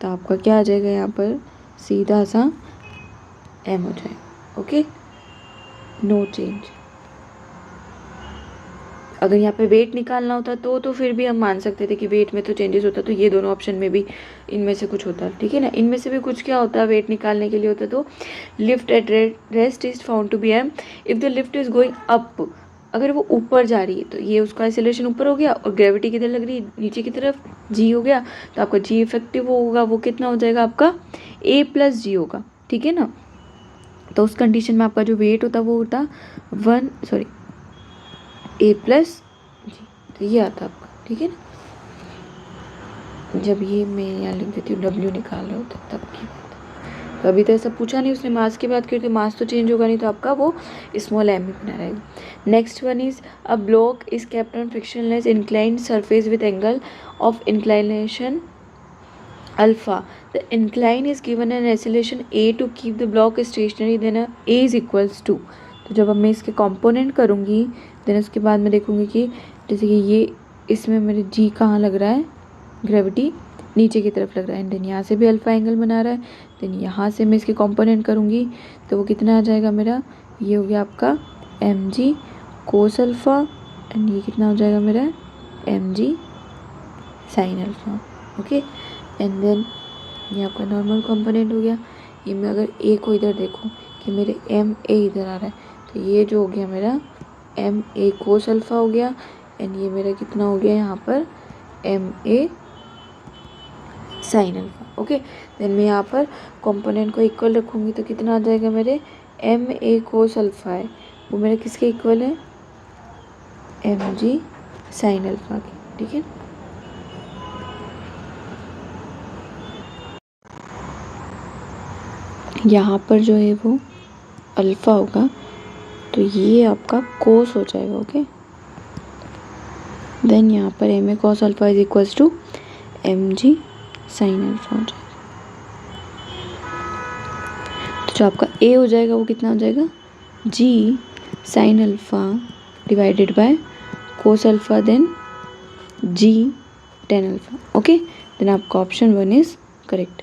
S1: तो आपका क्या आ जाएगा यहाँ पर सीधा सा m हो जाएगा। Okay, no change. अगर यहाँ पे वेट निकालना होता तो फिर भी हम मान सकते थे कि वेट में तो चेंजेस होता, तो ये दोनों ऑप्शन में भी इनमें से कुछ होता, ठीक है ना, इनमें से भी कुछ क्या होता वेट निकालने के लिए होता। तो lift at rest is found to be m if the lift is going up, अगर वो ऊपर जा रही है तो ये उसका एक्सेलरेशन ऊपर हो गया, और ग्रेविटी किधर लग रही है नीचे की तरफ, g हो गया, तो आपका g इफेक्टिव होगा, वो कितना हो जाएगा आपका a + g होगा। ठीक है ना, तो उस कंडीशन में आपका जो वेट होता वो होता a + g, तो ये आता आपका। ठीक है ना, जब ये मैं यहाँ लिख देती हूँ w निकाल रहे होते तब की बात, तो अभी तो ऐसा पूछा नहीं उसने, मास की बात करी तो मास तो चेंज होगा नहीं, तो आपका वो स्मॉल m ही बना रहेगा। Next one is a block is kept on frictionless inclined surface with angle of inclination alpha, the incline is given an acceleration a to keep the block stationary, then a is equals to. तो जब अब मैं इसके component करूँगी then उसके बाद मैं देखूँगी कि जैसे कि ये इसमें मेरे g कहाँ लग रहा है, ग्रेविटी नीचे की तरफ लग रहा है, देन यहाँ से भी अल्फ़ा एंगल बना रहा है, देन यहाँ से मैं इसके कंपोनेंट करूँगी तो वो कितना आ जाएगा मेरा, ये हो गया आपका mg कोस अल्फ़ा, एंड ये कितना हो जाएगा मेरा mg sine alpha. Okay, and then ये आपका नॉर्मल कंपोनेंट हो गया। ये मैं अगर a को इधर देखूँ कि मेरे ma इधर आ रहा है, तो ये जो हो गया मेरा ma कोस अल्फ़ा हो गया, एंड ये मेरा कितना हो गया यहाँ पर ma sine alpha. Okay, then मैं यहाँ पर कंपोनेंट को इक्वल रखूँगी तो कितना आ जाएगा मेरे ma कोस अल्फ़ा है वो मेरा किसके इक्वल है, mg साइन अल्फ़ा के। ठीक है, यहाँ पर जो है वो अल्फ़ा होगा तो ये आपका कोस हो जाएगा। ओके, देन यहाँ पर ma cos alpha is equals to mg sine alpha हो जाएगा। तो जो आपका a हो जाएगा वो कितना हो जाएगा, g sine alpha divided by cos alpha then g tan alpha. Okay, then आपका option 1 is correct.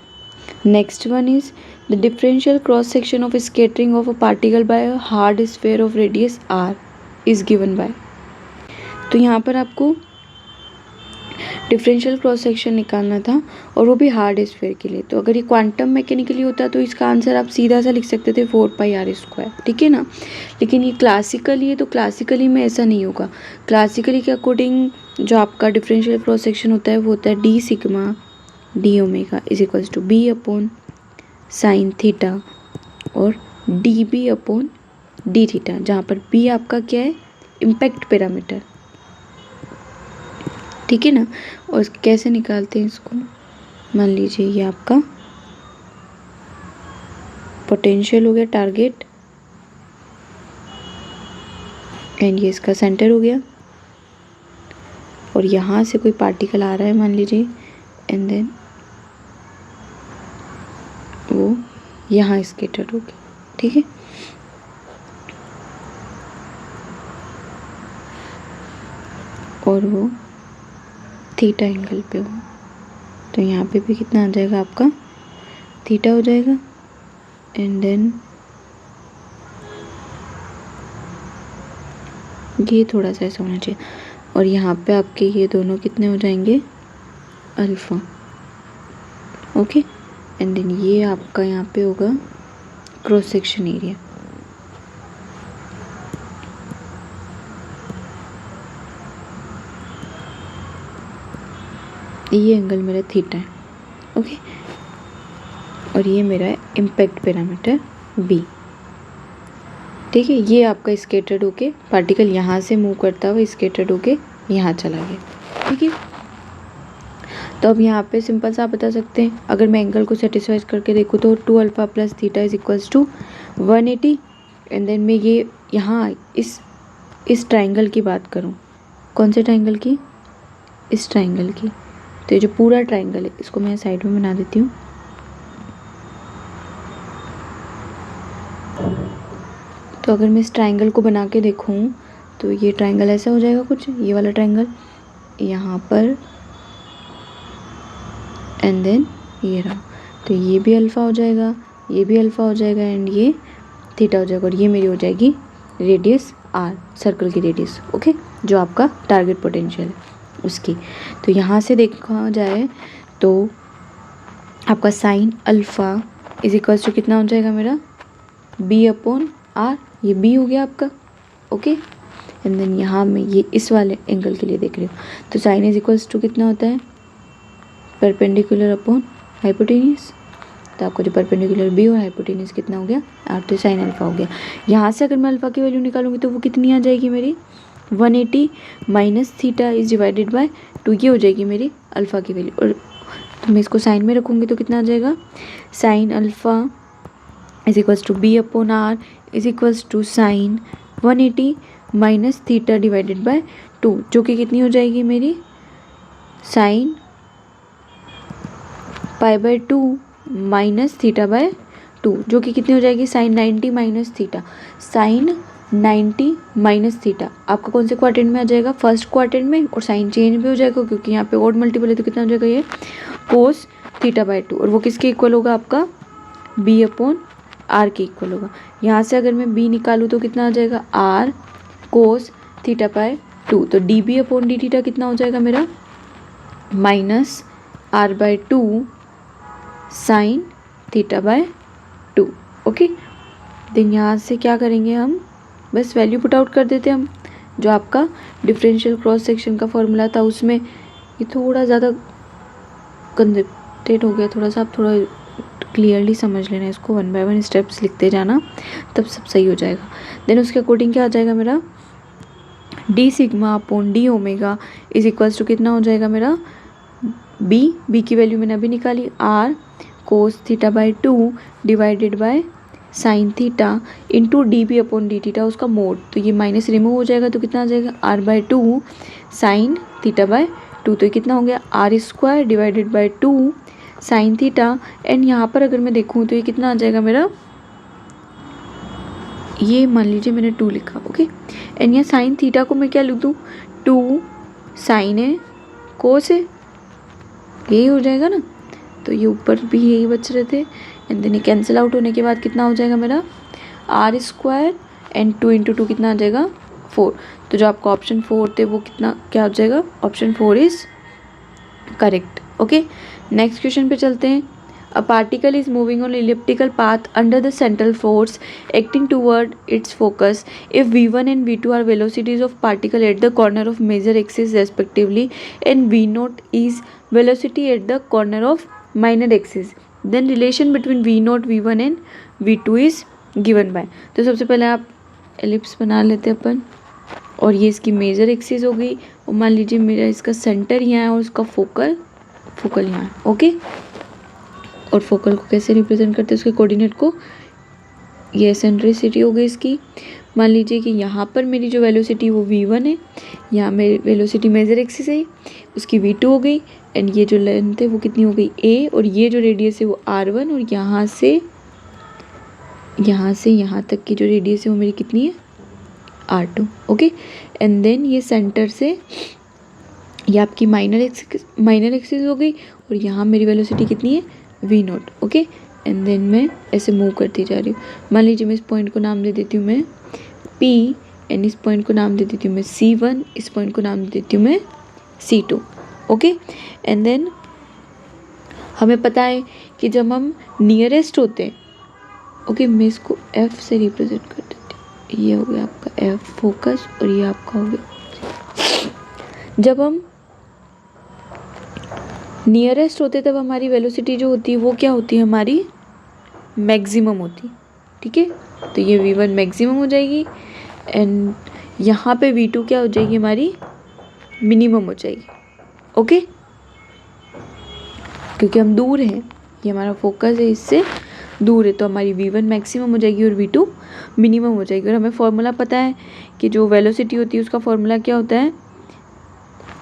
S1: Next one is the differential cross section of scattering of a particle by a hard sphere of radius r is given by. तो यहाँ पर आपको differential cross section निकालना था और वो भी हार्ड स्फीयर के लिए। तो अगर ये क्वांटम मैकेनिकली होता तो इसका आंसर आप सीधा सा लिख सकते थे 4πr²। ठीक है ना, लेकिन ये क्लासिकली है तो क्लासिकली में ऐसा नहीं होगा। क्लासिकली के अकॉर्डिंग जो आपका डिफरेंशियल क्रॉस सेक्शन होता है वो होता है d sigma d omega is equals to b upon sine theta और db अपॉन d थीटा, जहाँ पर b आपका क्या है, इम्पैक्ट पैरामीटर। ठीक है ना, और कैसे निकालते हैं इसको, मान लीजिए ये आपका पोटेंशियल हो गया टारगेट, एंड ये इसका सेंटर हो गया, और यहाँ से कोई पार्टिकल आ रहा है मान लीजिए, एंड देन वो यहाँ स्कैटर हो गया। ठीक है, और वो थीटा एंगल पे हो, तो यहाँ पे भी कितना आ जाएगा आपका थीटा हो जाएगा, एंड देन ये थोड़ा सा ऐसा होना चाहिए, और यहाँ पे आपके ये दोनों कितने हो जाएंगे अल्फ़ा। ओके, एंड देन ये आपका यहाँ पे होगा क्रॉस सेक्शन एरिया। ये एंगल मेरा थीटा है। ओके, और ये मेरा इम्पैक्ट पैरामीटर बी। ठीक है, ये आपका स्कैटर्ड होके पार्टिकल यहाँ से मूव करता हुआ स्कैटर्ड होके यहाँ चला गया। ठीक है, तो अब यहाँ पे सिंपल सा आप बता सकते हैं, अगर मैं एंगल को सेटिस्फाइज करके देखूँ तो 2 alpha plus theta is equals to 180। And then मैं ये यहाँ इस ट्राइंगल की बात करूँ, कौन से ट्राइंगल की? इस ट्राइंगल की। तो ये जो पूरा ट्राइंगल है इसको मैं साइड में बना देती हूँ। तो अगर मैं इस ट्राइंगल को बना के देखूँ तो ये ट्राइंगल ऐसा हो जाएगा कुछ, ये वाला ट्राइंगल यहाँ पर, एंड देन ये रहा। तो ये भी अल्फ़ा हो जाएगा, ये भी अल्फ़ा हो जाएगा, एंड ये थीटा हो जाएगा, और ये मेरी हो जाएगी रेडियस आर, सर्कल की रेडियस। ओके, जो आपका टारगेट पोटेंशियल है उसकी। तो यहाँ से देखा जाए तो आपका sine alpha is equals to कितना हो जाएगा मेरा? B upon r. ये बी हो गया आपका। ओके, एंड देन यहाँ मैं ये इस वाले एंगल के लिए देख रही हूँ, तो साइन इज इक्वल्स टू कितना होता है? Perpendicular upon hypotenuse. तो आपको जो परपेंडिकुलर बी और हाइपोटेन्यूज कितना हो गया? आर। तो साइन अल्फ़ा हो गया। यहाँ से अगर मैं अल्फ़ा की वैल्यू निकालूंगी तो वो कितनी आ जाएगी मेरी? 180 minus theta is divided by 2, ये हो जाएगी मेरी अल्फ़ा की वैल्यू। और तो मैं इसको साइन में रखूँगी तो कितना आ जाएगा? Sine alpha is equals to b upon r is equals to sine 180 minus theta divided by 2, जो कि कितनी हो जाएगी मेरी? Sine pi by 2 minus theta by 2, जो कि कितनी हो जाएगी? Sine 90 minus theta. Sine 90 minus theta आपका कौन से क्वाड्रेंट में आ जाएगा? फर्स्ट क्वाड्रेंट में, और साइन चेंज भी हो जाएगा क्योंकि यहाँ पे ऑड मल्टीपल है, तो कितना हो जाएगा? ये कोस थीटा बाय 2, और वो किसके इक्वल होगा? आपका बी अपॉन आर के इक्वल होगा। यहाँ से अगर मैं बी निकालूँ तो कितना आ जाएगा? R cos theta by 2। तो d b upon d theta कितना हो जाएगा मेरा? Minus r by 2 sine theta by 2। Okay, then यहाँ से क्या करेंगे हम? बस वैल्यू पुट आउट कर देते हैं हम। जो आपका डिफरेंशियल क्रॉस सेक्शन का फॉर्मूला था उसमें ये थोड़ा ज़्यादा कंजप्टेड हो गया, थोड़ा सा आप थोड़ा क्लियरली समझ लेना इसको, 1 बाय 1 स्टेप्स लिखते जाना, तब सब सही हो जाएगा। देन उसके अकॉर्डिंग क्या आ जाएगा मेरा? D sigma upon d omega is equals to कितना हो जाएगा मेरा? बी की वैल्यू मैंने अभी निकाली, r cos theta by 2 divided by sine theta into d b upon d theta, उसका मोड। तो ये माइनस रिमूव हो जाएगा तो कितना आ जाएगा? R by 2 sine theta by 2, तो ये कितना हो गया? R square divided by 2 sine theta. And यहाँ पर अगर मैं देखूँ तो ये कितना आ जाएगा मेरा? ये मान लीजिए मैंने 2 लिखा। ओके, एंड यहाँ साइन थीटा को मैं क्या लिख दूँ? 2 साइन है कोस है, यही हो जाएगा ना। तो ये ऊपर भी यही बच रहे थे, एंड देन ये कैंसिल आउट होने के बाद कितना हो जाएगा मेरा? आर स्क्वायर एंड 2 इंटू 2 कितना आ जाएगा? 4। तो जो आपका ऑप्शन 4 थे वो कितना क्या हो जाएगा? Option 4 is correct. Okay, next question पे चलते हैं। A particle is moving on elliptical path under the central force acting toward its focus. If v1 and v2 are velocities of particle at the corner of major axis respectively, and v0 is velocity at the corner of minor axis, then relation between v0, v1 and v2 is given by। तो सबसे पहले आप ellipse बना लेते हैं अपन, और ये इसकी मेजर एक्सिस हो गई, और मान लीजिए मेरा इसका सेंटर यहाँ है और उसका फोकल यहाँ है। ओके, और फोकल को कैसे रिप्रेजेंट करते हैं? उसके कोऑर्डिनेट को, ये एसेंट्रिसिटी हो गई इसकी। मान लीजिए कि यहाँ पर मेरी जो वेलोसिटी वो v1 है, यहाँ मेरी वेलोसिटी मेजर एक्सिस है, उसकी v2 हो गई, एंड ये जो लेंथ है वो कितनी हो गई? a, और ये जो रेडियस है वो r1, और यहाँ से यहाँ तक की जो रेडियस है वो मेरी कितनी है? r2। ओके, एंड देन ये सेंटर से ये आपकी माइनर एक्सिस हो गई, और यहाँ मेरी वेलोसिटी कितनी है? v0। ओके, एंड देन मैं ऐसे मूव करती जा रही हूँ। मान लीजिए मैं इस पॉइंट को नाम दे देती हूँ मैं p, एंड इस पॉइंट को नाम दे देती हूँ मैं c1, इस पॉइंट को नाम दे देती हूँ मैं c2। ओके, एंड देन हमें पता है कि जब हम नियरेस्ट होते हैं, ओके, मैं इसको f से रिप्रेजेंट कर देती हूँ। ये हो गया आपका f फोकस, और ये आपका हो गया। जब हम नियरेस्ट होते तब हमारी वेलोसिटी जो होती है वो क्या होती है, हमारी मैक्सिमम होती है। ठीक है, तो ये v1 मैक्सिमम हो जाएगी एंड यहाँ पे v2 क्या हो जाएगी, हमारी मिनिमम हो जाएगी। ओके, क्योंकि हम दूर हैं, ये हमारा फोकस है, इससे दूर है, तो हमारी v1 मैक्सिमम हो जाएगी और v2 मिनिमम हो जाएगी। और हमें फॉर्मूला पता है कि जो वेलोसिटी होती है उसका फॉर्मूला क्या होता है,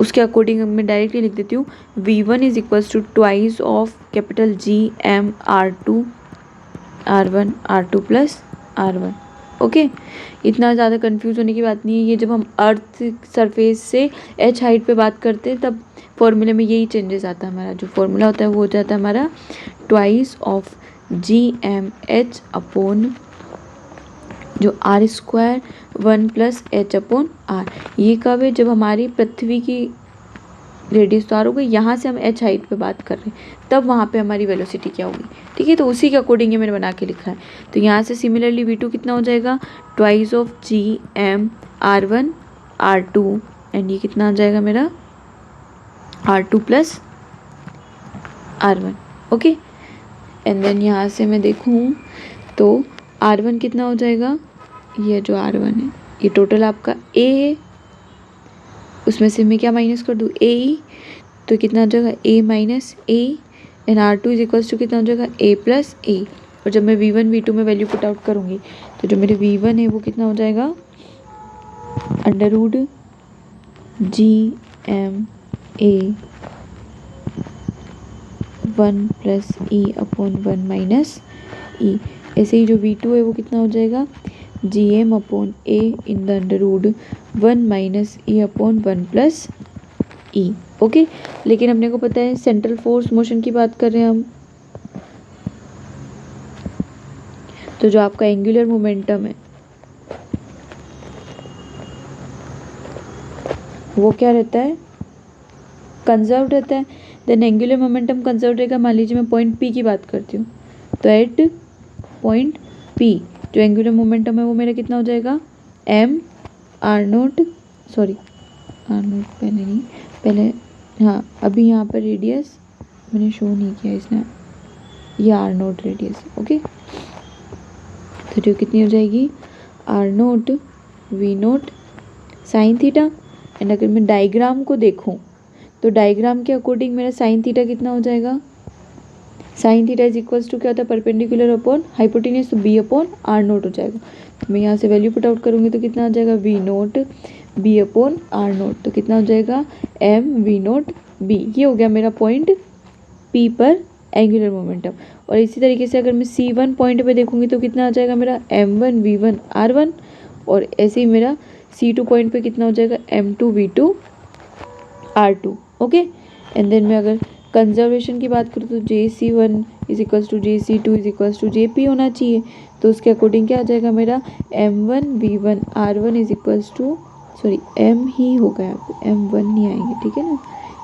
S1: उसके अकॉर्डिंग मैं डायरेक्टली लिख देती हूँ, v1 is equals to twice of capital GM R2 R1 R2 plus R1। Okay, इतना ज़्यादा कंफ्यूज होने की बात नहीं है। ये जब हम अर्थ सरफेस से h हाइट पे बात करते हैं तब फॉर्मूले में यही चेंजेस आता है। हमारा जो फॉर्मूला होता है वो हो जाता है हमारा ट्वाइस ऑफ GMH अपॉन जो R² 1 plus h upon R। ये कब है, जब हमारी पृथ्वी की रेडियस तो आर हो गई, यहाँ से हम h हाइट पे बात कर रहे हैं, तब वहाँ पे हमारी वेलोसिटी क्या होगी। ठीक है, तो उसी के अकॉर्डिंग ये मैंने बना के लिखा है। तो यहाँ से सिमिलरली v2 कितना हो जाएगा, twice of GM R1 R2 and ये कितना आ जाएगा मेरा R2 plus R1। Okay, and then यहाँ से मैं देखूँ तो R1 कितना हो जाएगा, ये जो R1 है ये टोटल आपका A है, उसमें से मैं क्या माइनस कर दूँ, AE, तो कितना हो जाएगा A minus A and R2 is equals to कितना हो जाएगा A प्लस A। और जब मैं v1 v2 में वैल्यू पुट आउट करूँगी तो जो मेरे v1 है वो कितना हो जाएगा, under root GMA 1 plus E upon 1 minus E। ऐसे ही जो v2 है वो कितना हो जाएगा, GM upon A in the under root 1 minus E upon 1 plus E। Okay, लेकिन अपने को पता है सेंट्रल फोर्स मोशन की बात कर रहे हैं हम, तो जो आपका एंगुलर मोमेंटम है वो क्या रहता है, कंजर्व रहता है। देन एंगुलर मोमेंटम कंजर्व रहेगा। मान लीजिए मैं पॉइंट P की बात करती हूँ, तो एट पॉइंट P जो एंगुलर मोमेंटम है वो मेरा कितना हो जाएगा, m r0, सॉरी r0 पहले नहीं, पहले हाँ, अभी यहाँ पर रेडियस मैंने शो नहीं किया इसने, ये r0 रेडियस है। ओके, तो जो कितनी हो जाएगी, r0 v0 sign theta. And अगर मैं डायग्राम को देखूँ तो डायग्राम के अकॉर्डिंग मेरा साइन थीटा कितना हो जाएगा, sine theta is equals to क्या होता है, परपेंडिकुलर अपॉन हाइपोटेन्यूज, तो b अपॉन r0 हो जाएगा। तो मैं यहाँ से वैल्यू पुट आउट करूँगी तो कितना आ जाएगा, v0 b अपॉन r0, तो कितना हो जाएगा m v0 b। ये हो गया मेरा पॉइंट P पर एंगुलर मोमेंटम। और इसी तरीके से अगर मैं C1 पॉइंट पे देखूँगी तो कितना आ जाएगा मेरा m1 v1 r1, और ऐसे ही मेरा C2 पॉइंट पे कितना हो जाएगा m2 v2 r2। Okay, and then मैं अगर कंजर्वेशन की बात करूँ तो JC1 is equals to JC2 is equals to JP होना चाहिए। तो उसके अकॉर्डिंग क्या आ जाएगा मेरा m1 v1 r1 is equals to, sorry m ही होगा यहाँ पे, m1 नहीं आएंगे, ठीक है ना,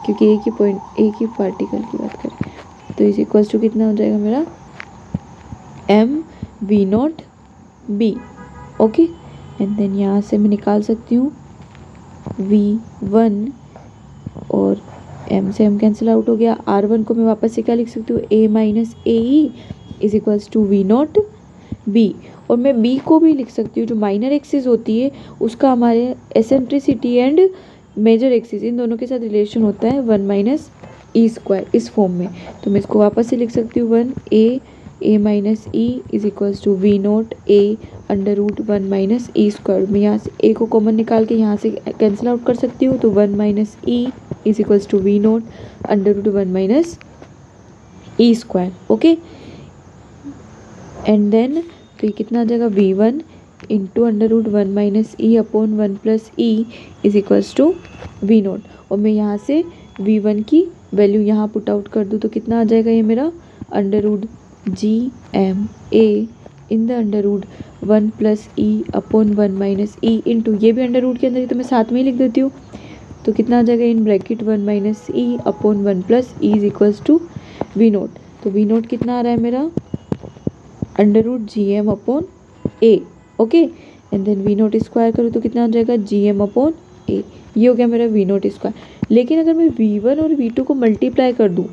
S1: क्योंकि एक ही पॉइंट, एक ही पार्टिकल की बात करें। तो इज इक्वल्स टू कितना हो जाएगा मेरा m v0 b। Okay, and then यहाँ से मैं निकाल सकती हूँ v1 और m से m कैंसिल आउट हो गया। r1 को मैं वापस से क्या लिख सकती हूँ, a minus AE is equals to v0 b। और मैं b को भी लिख सकती हूँ, जो माइनर एक्सिस होती है उसका हमारे एसेंट्रिसिटी एंड मेजर एक्सिस इन दोनों के साथ रिलेशन होता है 1 माइनस E² इस फॉर्म में। तो मैं इसको वापस से लिख सकती हूँ 1 a minus E is equals to v0 a under root 1 minus E²। मैं यहाँ से a को कॉमन निकाल के यहाँ से कैंसिल आउट कर सकती हूँ, तो 1 minus E is equals to v0 under root 1 minus E²। Okay, and then तो ये कितना आ जाएगा v1 into under root 1 minus E upon 1 plus E is equals to v0। और मैं यहाँ से v1 की वैल्यू यहाँ पुट आउट कर दूँ तो कितना आ जाएगा, ये मेरा under root GMA in the under root 1 plus E upon 1 minus E into, ये भी अंडर रूट के अंदर ही तो मैं साथ में ही लिख देती हूँ, तो कितना आ जाएगा in bracket 1 minus E upon 1 plus E is equals to v0। तो v0 कितना आ रहा है मेरा under root GM upon A। Okay, and then v0 square करूँ तो कितना हो जाएगा GM अपॉन A। ये हो गया मेरा v0 स्क्वायर। लेकिन अगर मैं V1 और V2 को मल्टीप्लाई कर दूँ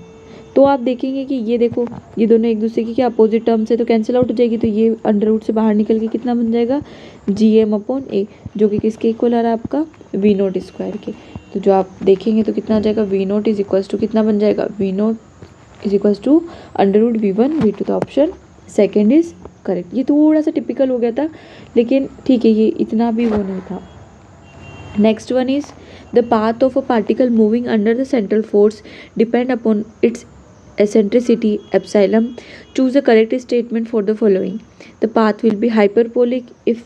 S1: तो आप देखेंगे कि ये देखो, ये दोनों एक दूसरे की क्या अपोजिट टर्म्स है, तो कैंसिल आउट हो जाएगी। तो ये अंडर रूट से बाहर निकल के कितना बन जाएगा, GM/A, जो कि किसके इक्वल आ रहा है आपका, V0 स्क्वायर के। तो जो आप देखेंगे तो कितना आ जाएगा, V0 इज इक्वल्स टू कितना बन जाएगा, V0 is equals to under root V1 V2। तो ऑप्शन सेकेंड इज करेक्ट। ये थोड़ा सा टिपिकल हो गया था, लेकिन ठीक है, ये इतना भी वो नहीं था। Next one is the path of a particle moving under the central force depend upon its eccentricity epsilon. Choose the correct statement for the following. The path will be hyperbolic if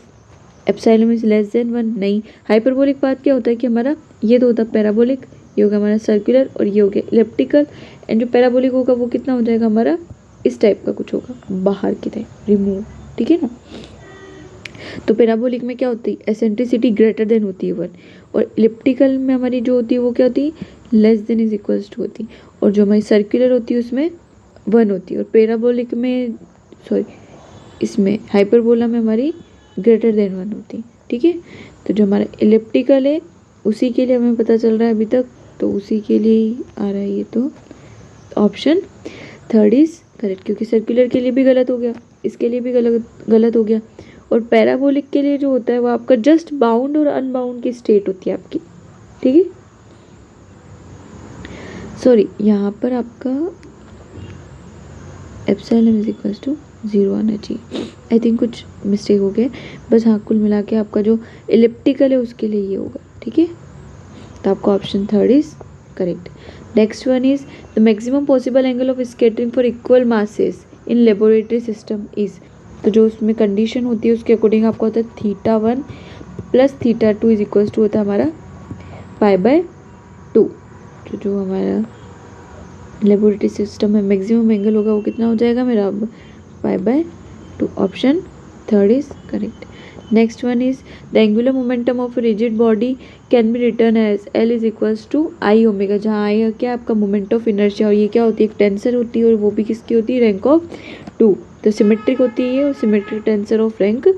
S1: epsilon is less than 1. नहीं, hyperbolic path क्या होता है कि हमारा ये तो होता है पैराबोलिक, ये होगा हमारा सर्कुलर और ये हो गया इलेप्टिकल। एंड जो पैराबोलिक होगा वो कितना हो जाएगा हमारा, इस टाइप का कुछ होगा, बाहर की तरह रिमूव, ठीक है ना। तो पैराबोलिक में क्या होती है, एसेंट्रिसिटी ग्रेटर देन होती है 1, और इलिप्टिकल में हमारी जो होती है वो क्या होती है, less than is equals to होती है, और जो हमारी सर्कुलर होती है उसमें 1 होती है, और पैराबोलिक में इसमें हाइपरबोला में हमारी ग्रेटर देन 1 होती है, ठीक है। तो जो हमारा इलिप्टिकल है उसी के लिए हमें पता चल रहा है अभी तक, तो उसी के लिए ही आ रहा है ये। तो ऑप्शन थर्ड इज करेक्ट, क्योंकि सर्कुलर के लिए भी गलत हो गया, इसके लिए भी गलत हो गया, और पैराबोलिक के लिए जो होता है वो आपका जस्ट बाउंड और अनबाउंड की स्टेट होती है आपकी, ठीक है। सॉरी, यहाँ पर आपका एप्सिलॉन इज इक्वल्स टू 0 आना चाहिए, आई थिंक कुछ मिस्टेक हो गया, बस हाँ, कुल मिला के आपका जो इलिप्टिकल है उसके लिए ये होगा, ठीक है। तो आपका option third is correct. Next one is the maximum possible angle of scattering for equal masses in laboratory system is. तो जो उसमें कंडीशन होती है उसके अकॉर्डिंग आपका होता है θ1 प्लस θ2 इज इक्वल्स टू होता है हमारा π/2। तो जो हमारा लेबोरेटरी सिस्टम में मैक्सिमम एंगल होगा वो कितना हो जाएगा मेरा, अब π/2। Option third is correct. Next one is the angular momentum of rigid body can be written as L is equals to I⍵, जहाँ I क्या आपका मोमेंट ऑफ इनर्शिया, और ये क्या होती है, एक टेंसर होती है, और वो भी किसकी होती है, रैंक ऑफ 2। तो सिमेट्रिक होती है और सिमेट्रिक टेंसर ऑफ रैंक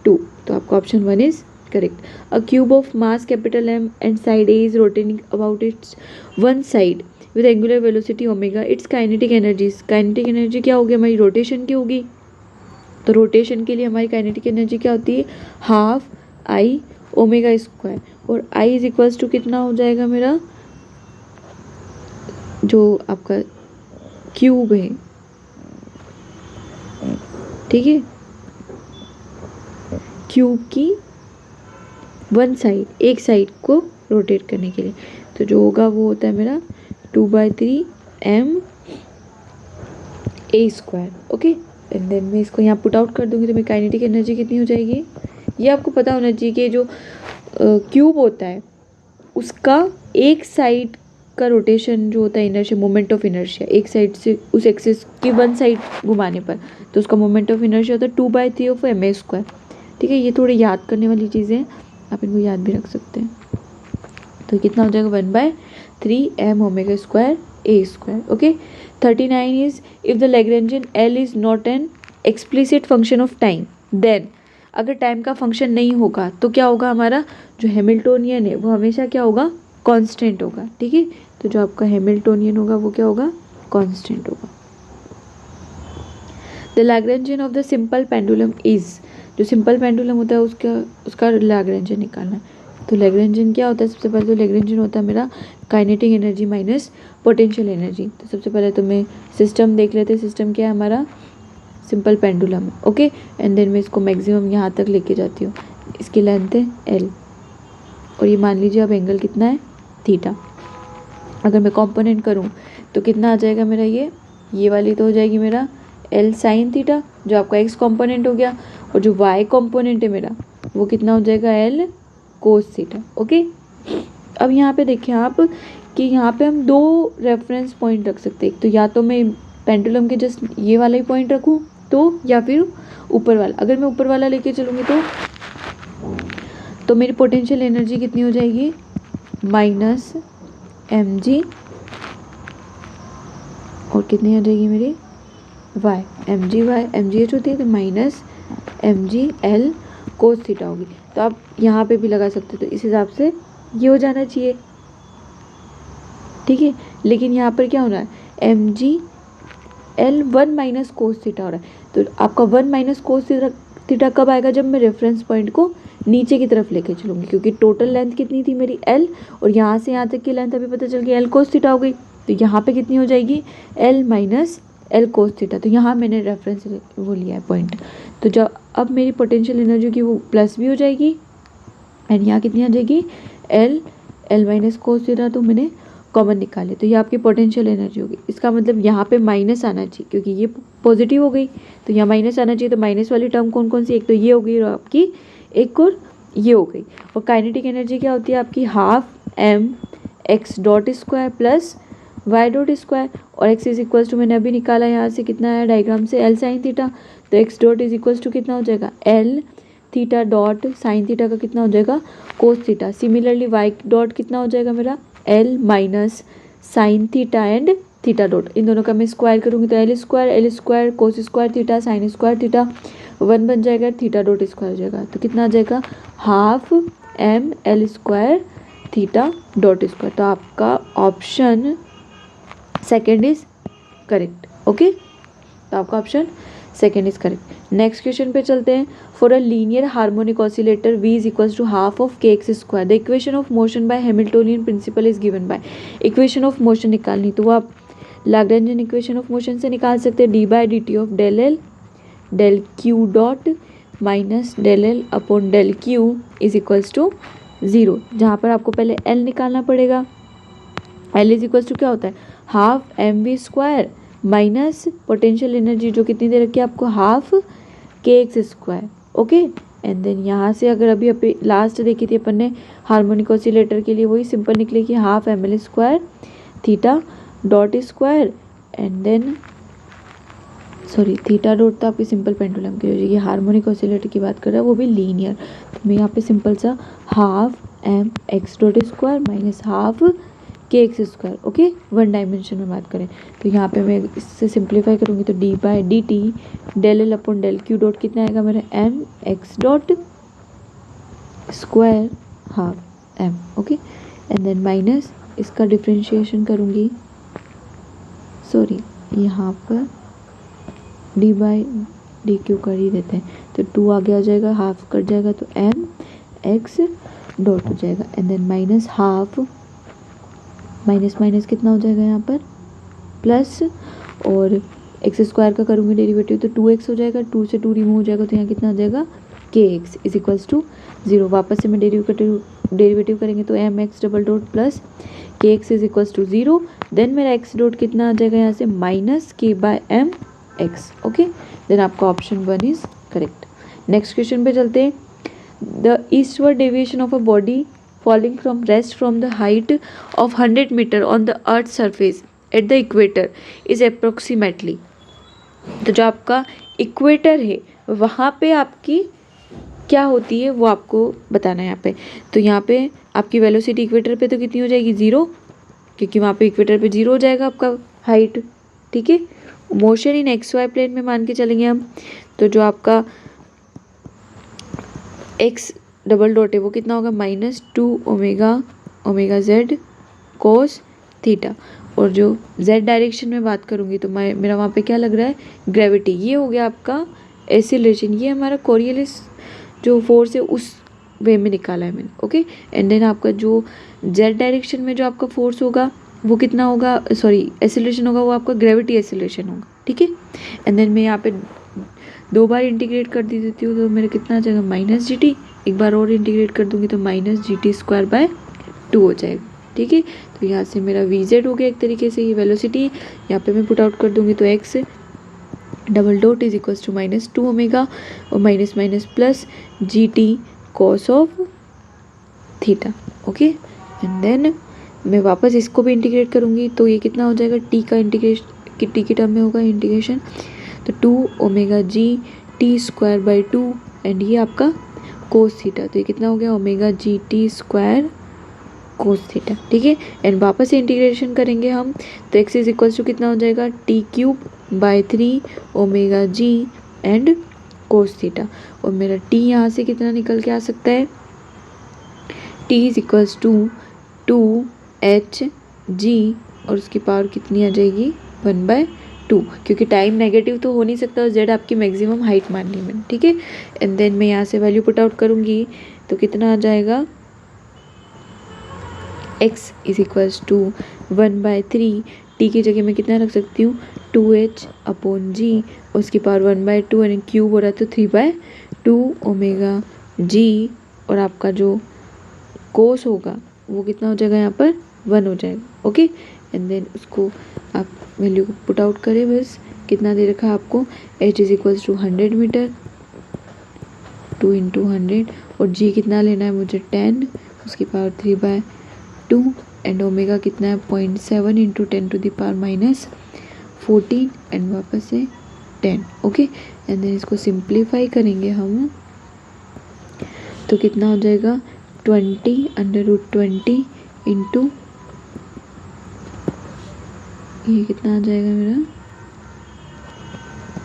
S1: 2। तो आपका option 1 is correct. A cube of mass capital M and side A is rotating about it's one side with angular velocity omega, it's kinetic energy क्या होगी हमारी, rotation की होगी। तो रोटेशन के लिए हमारी काइनेटिक एनर्जी क्या होती है, ½I⍵², और I इज इक्वल्स टू कितना हो जाएगा मेरा, जो आपका क्यूब है, ठीक है, क्यूब की वन साइड, एक साइड को रोटेट करने के लिए। तो जो होगा वो होता है मेरा 2/3ma², ओके। एंड देन मैं इसको यहाँ पुट आउट कर दूँगी तो मेरी काइनेटिक एनर्जी कितनी हो जाएगी, ये आपको पता होना चाहिए कि जो क्यूब होता है उसका एक साइड का रोटेशन जो होता है इनर्शिया, मोमेंट ऑफ इनर्शिया, एक साइड से उस एक्सिस की वन साइड घुमाने पर, तो उसका मोमेंट ऑफ इनर्शिया होता है 2/3ma², ठीक है। ये थोड़े याद करने वाली चीज़ें हैं, आप इनको याद भी रख सकते हैं। तो कितना हो जाएगा 1/3m⍵²a², okay. 39 is if the Lagrangian L is not an explicit function of time, then अगर टाइम का फंक्शन नहीं होगा तो क्या होगा, हमारा जो हैमिल्टोनियन है वो हमेशा क्या होगा, कांस्टेंट होगा, ठीक है। तो जो आपका हैमिल्टोनियन होगा वो क्या होगा, कांस्टेंट होगा। The Lagrangian of the simple pendulum is, जो सिंपल पेंडुलम होता है उसका लैग्रेंजियन निकालना है। तो लैग्रेंजियन क्या होता है, सबसे पहले तो लैग्रेंजियन होता है मेरा kinetic energy minus potential energy. तो सबसे पहले तो मैं सिस्टम देख लेते हैं, सिस्टम क्या है हमारा, simple pendulum, okay. And then मैं इसको मैक्सिमम यहाँ तक लेके जाती हूँ, इसकी लेंथ है L, और ये मान लीजिए अब एंगल कितना है, थीटा। अगर मैं कॉम्पोनेंट करूँ तो कितना आ जाएगा मेरा, ये वाली तो हो जाएगी मेरा L sin थीटा, जो आपका x कॉम्पोनेंट हो गया, और जो y कॉम्पोनेंट है मेरा वो कितना हो जाएगा L cos थीटा, ओके। अब यहाँ पे देखिए आप कि यहाँ पे हम 2 रेफरेंस पॉइंट रख सकते हैं, तो या तो मैं पेंडुलम के जस्ट ये वाला ही पॉइंट रखूँ तो, या फिर ऊपर वाला। अगर मैं ऊपर वाला लेके चलूँगी तो मेरी पोटेंशियल एनर्जी कितनी हो जाएगी, -mg, और कितनी आ जाएगी मेरी y, mg होती है, तो -mg/L cos थीटा होगी। तो आप यहाँ पे भी लगा सकते हो, तो इस हिसाब से ये हो जाना चाहिए, ठीक है। लेकिन यहाँ पर क्या हो रहा है, m g l 1 minus cos theta हो रहा है। तो आपका 1 माइनस कोस थीटा कब आएगा, जब मैं रेफरेंस पॉइंट को नीचे की तरफ लेके चलूँगी, क्योंकि टोटल लेंथ कितनी थी मेरी एल, और यहाँ से यहाँ तक की लेंथ अभी पता चल गई एल कोस थीटा हो गई। तो यहाँ पे कितनी हो जाएगी, L minus L cos theta. तो यहाँ मैंने रेफरेंस वो लिया है पॉइंट। तो जब अब मेरी पोटेंशियल एनर्जी की वो प्लस भी हो जाएगी, एंड यहाँ कितनी आ जाएगी, एल माइनस कोस थीटा, तो मैंने कॉमन निकाले, तो ये आपकी पोटेंशियल एनर्जी होगी। इसका मतलब यहाँ पे माइनस आना चाहिए, क्योंकि ये पॉजिटिव हो गई, तो यहाँ माइनस आना चाहिए। तो माइनस वाली टर्म कौन कौन सी, एक तो ये हो गई और आपकी एक और ये हो गई। और काइनेटिक एनर्जी क्या होती है आपकी, half m x dot square plus y dot square, और एक्स इज इक्वल्स टू मैंने अभी निकाला यहाँ से कितना है डायग्राम से, एल साइन थीटा। तो x dot is equals to कितना हो जाएगा, L theta dot sine theta का कितना हो जाएगा, cos theta. Similarly y dot कितना हो जाएगा मेरा, L minus sine theta and theta dot, इन दोनों का मैं स्क्वायर करूँगी तो L square cos square theta sine square theta 1 बन जाएगा, थीटा डॉट स्क्वायर हो जाएगा। तो कितना आ जाएगा, half m L square theta dot square. तो आपका option second is correct. Okay, तो आपका option second is correct. Next question पे चलते हैं। For a linear harmonic oscillator v is equals to half of k x square, the equation of motion by Hamiltonian principle is given by. Equation of motion निकालनी, तो वो आप Lagrangian equation of motion से निकाल सकते हैं, d by d t of del l del q dot minus del L upon del q is equals to 0, जहाँ पर आपको पहले एल निकालना पड़ेगा। एल इज इक्वल्स टू क्या होता है, half m v square minus potential energy जो कितनी दे रखी है आपको, half k x square. Okay, and then यहाँ से अगर अभी लास्ट देखी थी अपन ने हार्मोनिक ऑसिलेटर के लिए, वही सिंपल निकलेगी, half m L square theta dot square, and then sorry theta dot तो आपकी सिंपल पेंडुलम की हो जाएगी। हार्मोनिक ऑसिलेटर की बात कर रहा है, वो भी लीनियर, तो मैं यहाँ पे सिंपल सा half m x dot square minus half k x square. Okay, 1 dimension में बात करें तो यहाँ पे मैं इससे सिंप्लीफाई करूँगी तो d by d t del L upon del q dot कितना आएगा मेरा, m x dot square half m. Okay, and then minus इसका डिफ्रेंशिएशन करूँगी, सॉरी यहाँ पर डी बाई डी क्यू कर ही देते हैं, तो 2 आगे आ जाएगा, हाफ कट जाएगा तो एम एक्स डॉट हो जाएगा, and then minus half minus minus कितना हो जाएगा यहाँ पर प्लस, और एक्स स्क्वायर का करूँगी डेरिवेटिव तो 2x हो जाएगा, 2 से 2 रिमूव हो जाएगा तो यहाँ कितना हो जाएगा, के एक्स इज इक्वल्स टू 0। वापस से मैं डेरिवेटिव करेंगे तो m x double dot plus k x is equals to 0, then मेरा एक्स डॉट कितना आ जाएगा यहाँ से, minus k by m x. Okay, then आपका option 1 is correct. Next question पे चलते हैं। The eastward deviation of a body falling from rest from the height of 100 meter on the earth's surface at the equator is approximately, तो जो आपका equator है वहाँ पे आपकी क्या होती है वो आपको बताना है यहाँ पे। तो यहाँ पे आपकी वेलोसिटी इक्वेटर पे तो कितनी हो जाएगी, 0, क्योंकि वहाँ पे इक्वेटर पे 0 हो जाएगा आपका हाइट। ठीक है, motion in x y plane में मान के चलेंगे हम, तो जो आपका एक्स डबल डॉट है वो कितना होगा, -2 ओमेगा जेड कोस थीटा, और जो जेड डायरेक्शन में बात करूँगी तो मेरा वहाँ पे क्या लग रहा है, ग्रेविटी। ये हो गया आपका एसिलेशन, ये हमारा कोरियलिस जो फोर्स है उस वे में निकाला है मैंने। ओके, एंड देन आपका जो जेड डायरेक्शन में जो आपका फोर्स होगा वो कितना होगा, सॉरी एसिलेशन होगा, वो आपका ग्रेविटी एसिलेशन होगा। ठीक है, एंड देन मैं यहाँ पे 2 बार इंटीग्रेट कर देती हूँ तो मेरा कितना आ जाएगा, माइनस जी टी, एक बार और इंटीग्रेट कर दूंगी तो minus G T square by 2 हो जाएगा। ठीक है, तो यहाँ से मेरा वी जेड हो गया एक तरीके से, ये वेलोसिटी यहाँ पे मैं पुट आउट कर दूंगी तो x double dot is equals to -2 omega और minus minus plus g t cos of theta. Okay, and then मैं वापस इसको भी इंटीग्रेट करूँगी तो ये कितना हो जाएगा, टी का इंटीग्रेशन टी की टर्म में होगा इंटीग्रेशन, तो 2 omega G T square by 2, and ये आपका कोस थीटा, तो ये कितना हो गया, omega G T square cos theta. ठीक है, एंड वापस से इंटीग्रेशन करेंगे हम तो एक्स इज इक्वल्स टू कितना हो जाएगा, t cube by 3 omega g and cos theta, और मेरा टी यहाँ से कितना निकल के आ सकता है, t is equals to 2h g और उसकी पावर कितनी आ जाएगी 1/2, क्योंकि टाइम नेगेटिव तो हो नहीं सकता और जेड आपकी मैक्सिमम हाइट मान ली मैंने, ठीक है। एंड देन मैं यहाँ से वैल्यू पुट आउट करूँगी तो कितना आ जाएगा, x is equals to 1/3, t की जगह मैं कितना रख सकती हूँ 2h/g, उसकी पावर 1/2 यानी क्यूब हो रहा है तो 3/2 ओमेगा जी, और आपका जो कोस होगा वो कितना हो जाएगा यहाँ पर 1 हो जाएगा, ओके। एंड देन उसको आप वैल्यू को पुट आउट करें, बस कितना दे रखा है आपको, h is equals to 100 metre, 2 × 100, और g कितना लेना है मुझे 10, उसकी पावर 3/2, एंड ओमेगा कितना है 0.7 × 10⁻14, एंड वापस से 10, ओके। एंड देन इसको सिंप्लीफाई करेंगे हम तो कितना हो जाएगा 20√20 इंटू, ये कितना आ जाएगा मेरा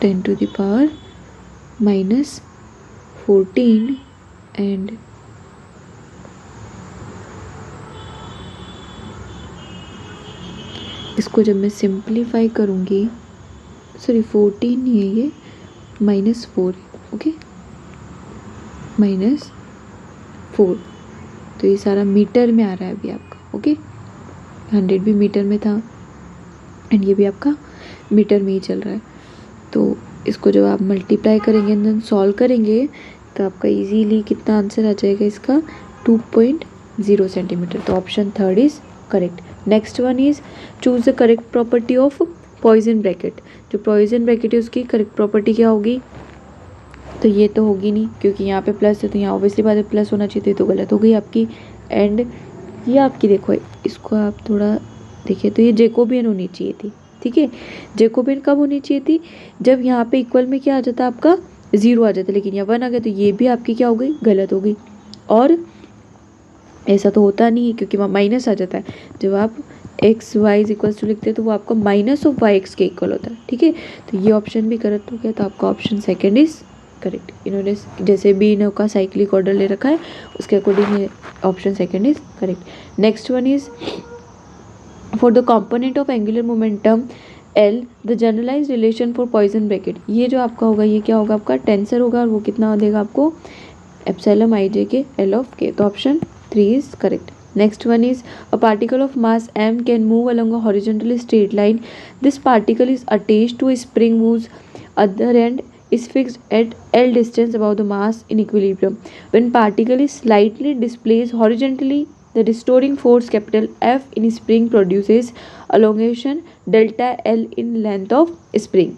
S1: 10⁻14, एंड इसको जब मैं सिंप्लीफाई करूँगी, सॉरी 14 नहीं है ये, -4, ओके, -4, तो ये सारा मीटर में आ रहा है अभी आपका, ओके। 100 भी मीटर में था एंड ये भी आपका मीटर में ही चल रहा है। तो इसको जब आप मल्टीप्लाई करेंगे एंड देन सॉल्व करेंगे तो आपका इजीली कितना आंसर आ जाएगा इसका 2.0 सेंटीमीटर। तो option 3 is correct. Next one is choose the correct property of poison bracket. जो पॉइजन ब्रैकेट है उसकी करेक्ट प्रॉपर्टी क्या होगी, तो ये तो होगी नहीं क्योंकि यहाँ पे प्लस है, तो यहाँ ऑब्वियसली बात है प्लस होना चाहिए, तो गलत हो गई आपकी। एंड ये आपकी देखो, इसको आप थोड़ा देखिए तो ये जैकोबियन होनी चाहिए थी, ठीक है। जैकोबियन कब होनी चाहिए थी, जब यहाँ पे इक्वल में क्या आ जाता आपका 0 आ जाता, लेकिन यहाँ 1 आ गया, तो ये भी आपकी क्या हो गई, गलत हो गई। और ऐसा तो होता नहीं है क्योंकि वहाँ माइनस आ जाता है, जब आप x y is equals to लिखते हैं तो वो आपका -(y(x) के इक्वल होता है, ठीक है। तो ये ऑप्शन भी करेक्ट हो गया, तो आपका ऑप्शन सेकेंड इज करेक्ट। इन्होंने जैसे भी इन्हों का साइक्लिक ऑर्डर ले रखा है उसके according option second is correct. Next one is for the component of angular momentum L the generalise relation for Poisson bracket. ये जो आपका होगा ये क्या होगा, आपका टेंसर होगा, और वो कितना देगा आपको एप्सिलॉन ij के L ऑफ k। तो option 3 is correct. Next one is a particle of mass m can move along a horizontally straight line. This particle is attached to a spring whose other end is fixed at L distance above the mass in equilibrium. When particle is slightly displaced horizontally, the restoring force capital F in spring produces elongation delta L in length of spring.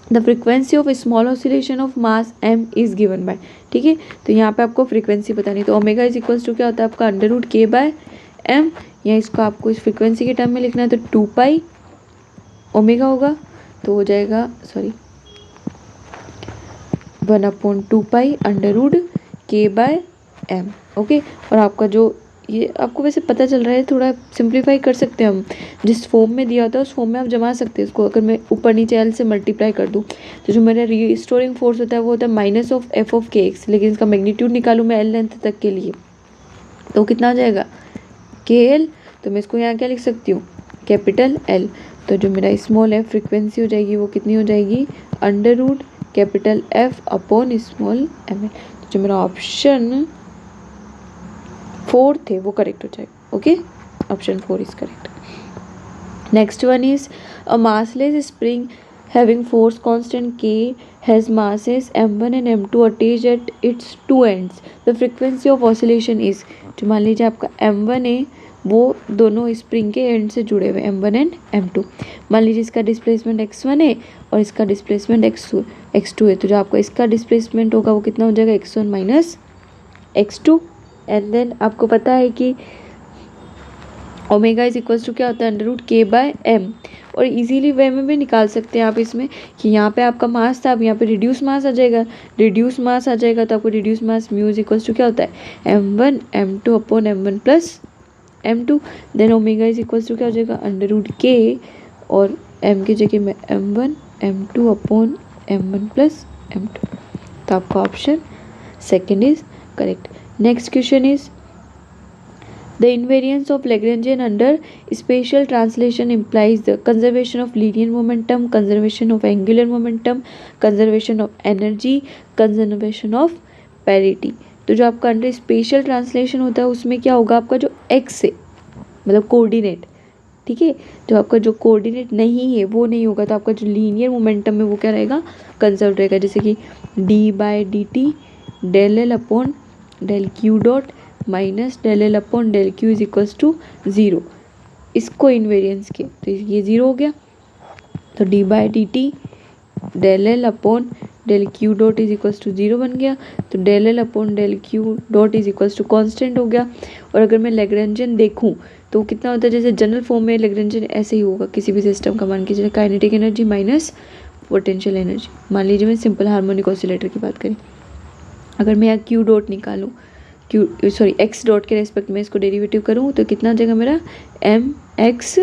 S1: The frequency of a small oscillation of mass m is given by, ठीक है। तो यहाँ पे आपको frequency बतानी, तो omega is equals to क्या होता है आपका √k/m, या इसको आपको इस फ्रीक्वेंसी के टर्म में लिखना है तो 2π ओमेगा होगा, तो हो जाएगा 1/2π √k/m, ओके। और आपका जो ये आपको वैसे पता चल रहा है, थोड़ा सिंप्लीफाई कर सकते हैं हम, जिस फॉर्म में दिया होता है उस फॉर्म में आप जमा सकते हैं इसको। अगर मैं ऊपर नीचे L से मल्टीप्लाई कर दूँ तो जो मेरा रिस्टोरिंग फोर्स होता है वो होता है -(f(k)x), लेकिन इसका मैग्नीट्यूड निकालूँ मैं L लेंथ तक के लिए तो कितना आ जाएगा KL। तो मैं इसको यहाँ क्या लिख सकती हूँ, कैपिटल L। तो जो मेरा स्मॉल f फ्रिक्वेंसी हो जाएगी वो कितनी हो जाएगी √F/m। जो मेरा ऑप्शन 4 थे वो करेक्ट हो जाएगा, okay. Option 4 is correct. Next one is a massless spring having force constant K has masses m1 and m2 attached at its two ends. The frequency of oscillation is, जो मान लीजिए आपका m1 है वो दोनों spring के and से जुड़े हुए m1 एंड m2। मान लीजिए इसका डिस्प्लेसमेंट x1 है और इसका डिस्प्लेसमेंट x2 है, तो जो आपका इसका डिस्प्लेसमेंट होगा वो कितना हो जाएगा x1 - x2। एंड देन आपको पता है कि ओमेगा इज इक्वल्स टू क्या होता है √k/m, और इजीली वे में भी निकाल सकते हैं आप इसमें कि यहाँ पे आपका मास था, अब यहाँ पे रिड्यूस मास आ जाएगा, तो आपको reduce mass mu is equals to क्या होता है m1 m2/m1 + m2। Then omega is equals to क्या हो जाएगा √k, और m की जगह में m1 m2/m1 + m2। तो आपका option second is correct. Next question is The invariance of Lagrangian under spatial translation implies the conservation of linear momentum, conservation of angular momentum, conservation of energy, conservation of parity. तो जो आपका under special translation होता है उसमें क्या होगा, आपका जो एक्स है मतलब कोऑर्डिनेट, ठीक है, जो आपका जो कोऑर्डिनेट नहीं है वो नहीं होगा, तो आपका जो लीनियर मोमेंटम है वो क्या रहेगा, कंजर्व रहेगा। जैसे कि d by d t del L upon del q dot minus del L upon del q is equals to zero, इसको इन्वेरियंस के तो ये ज़ीरो हो गया। तो d by d t del L upon del q dot is equals to zero बन गया। तो del L upon del q dot is equals to constant हो गया। और अगर मैं लैग्रेंजियन देखूँ तो कितना होता है, जैसे जनरल फॉर्म में लैग्रेंजियन ऐसे ही होगा किसी भी सिस्टम का, मान कीजिए kinetic energy minus potential energy. मान लीजिए मैं सिंपल हार्मोनिक ऑसिलेटर की बात करें, अगर मैं यहाँ क्यू डॉट निकालूँ, एक्स डॉट के रेस्पेक्ट में इसको डेरिवेटिव करूँ तो कितना आ जाएगा मेरा एम एक्स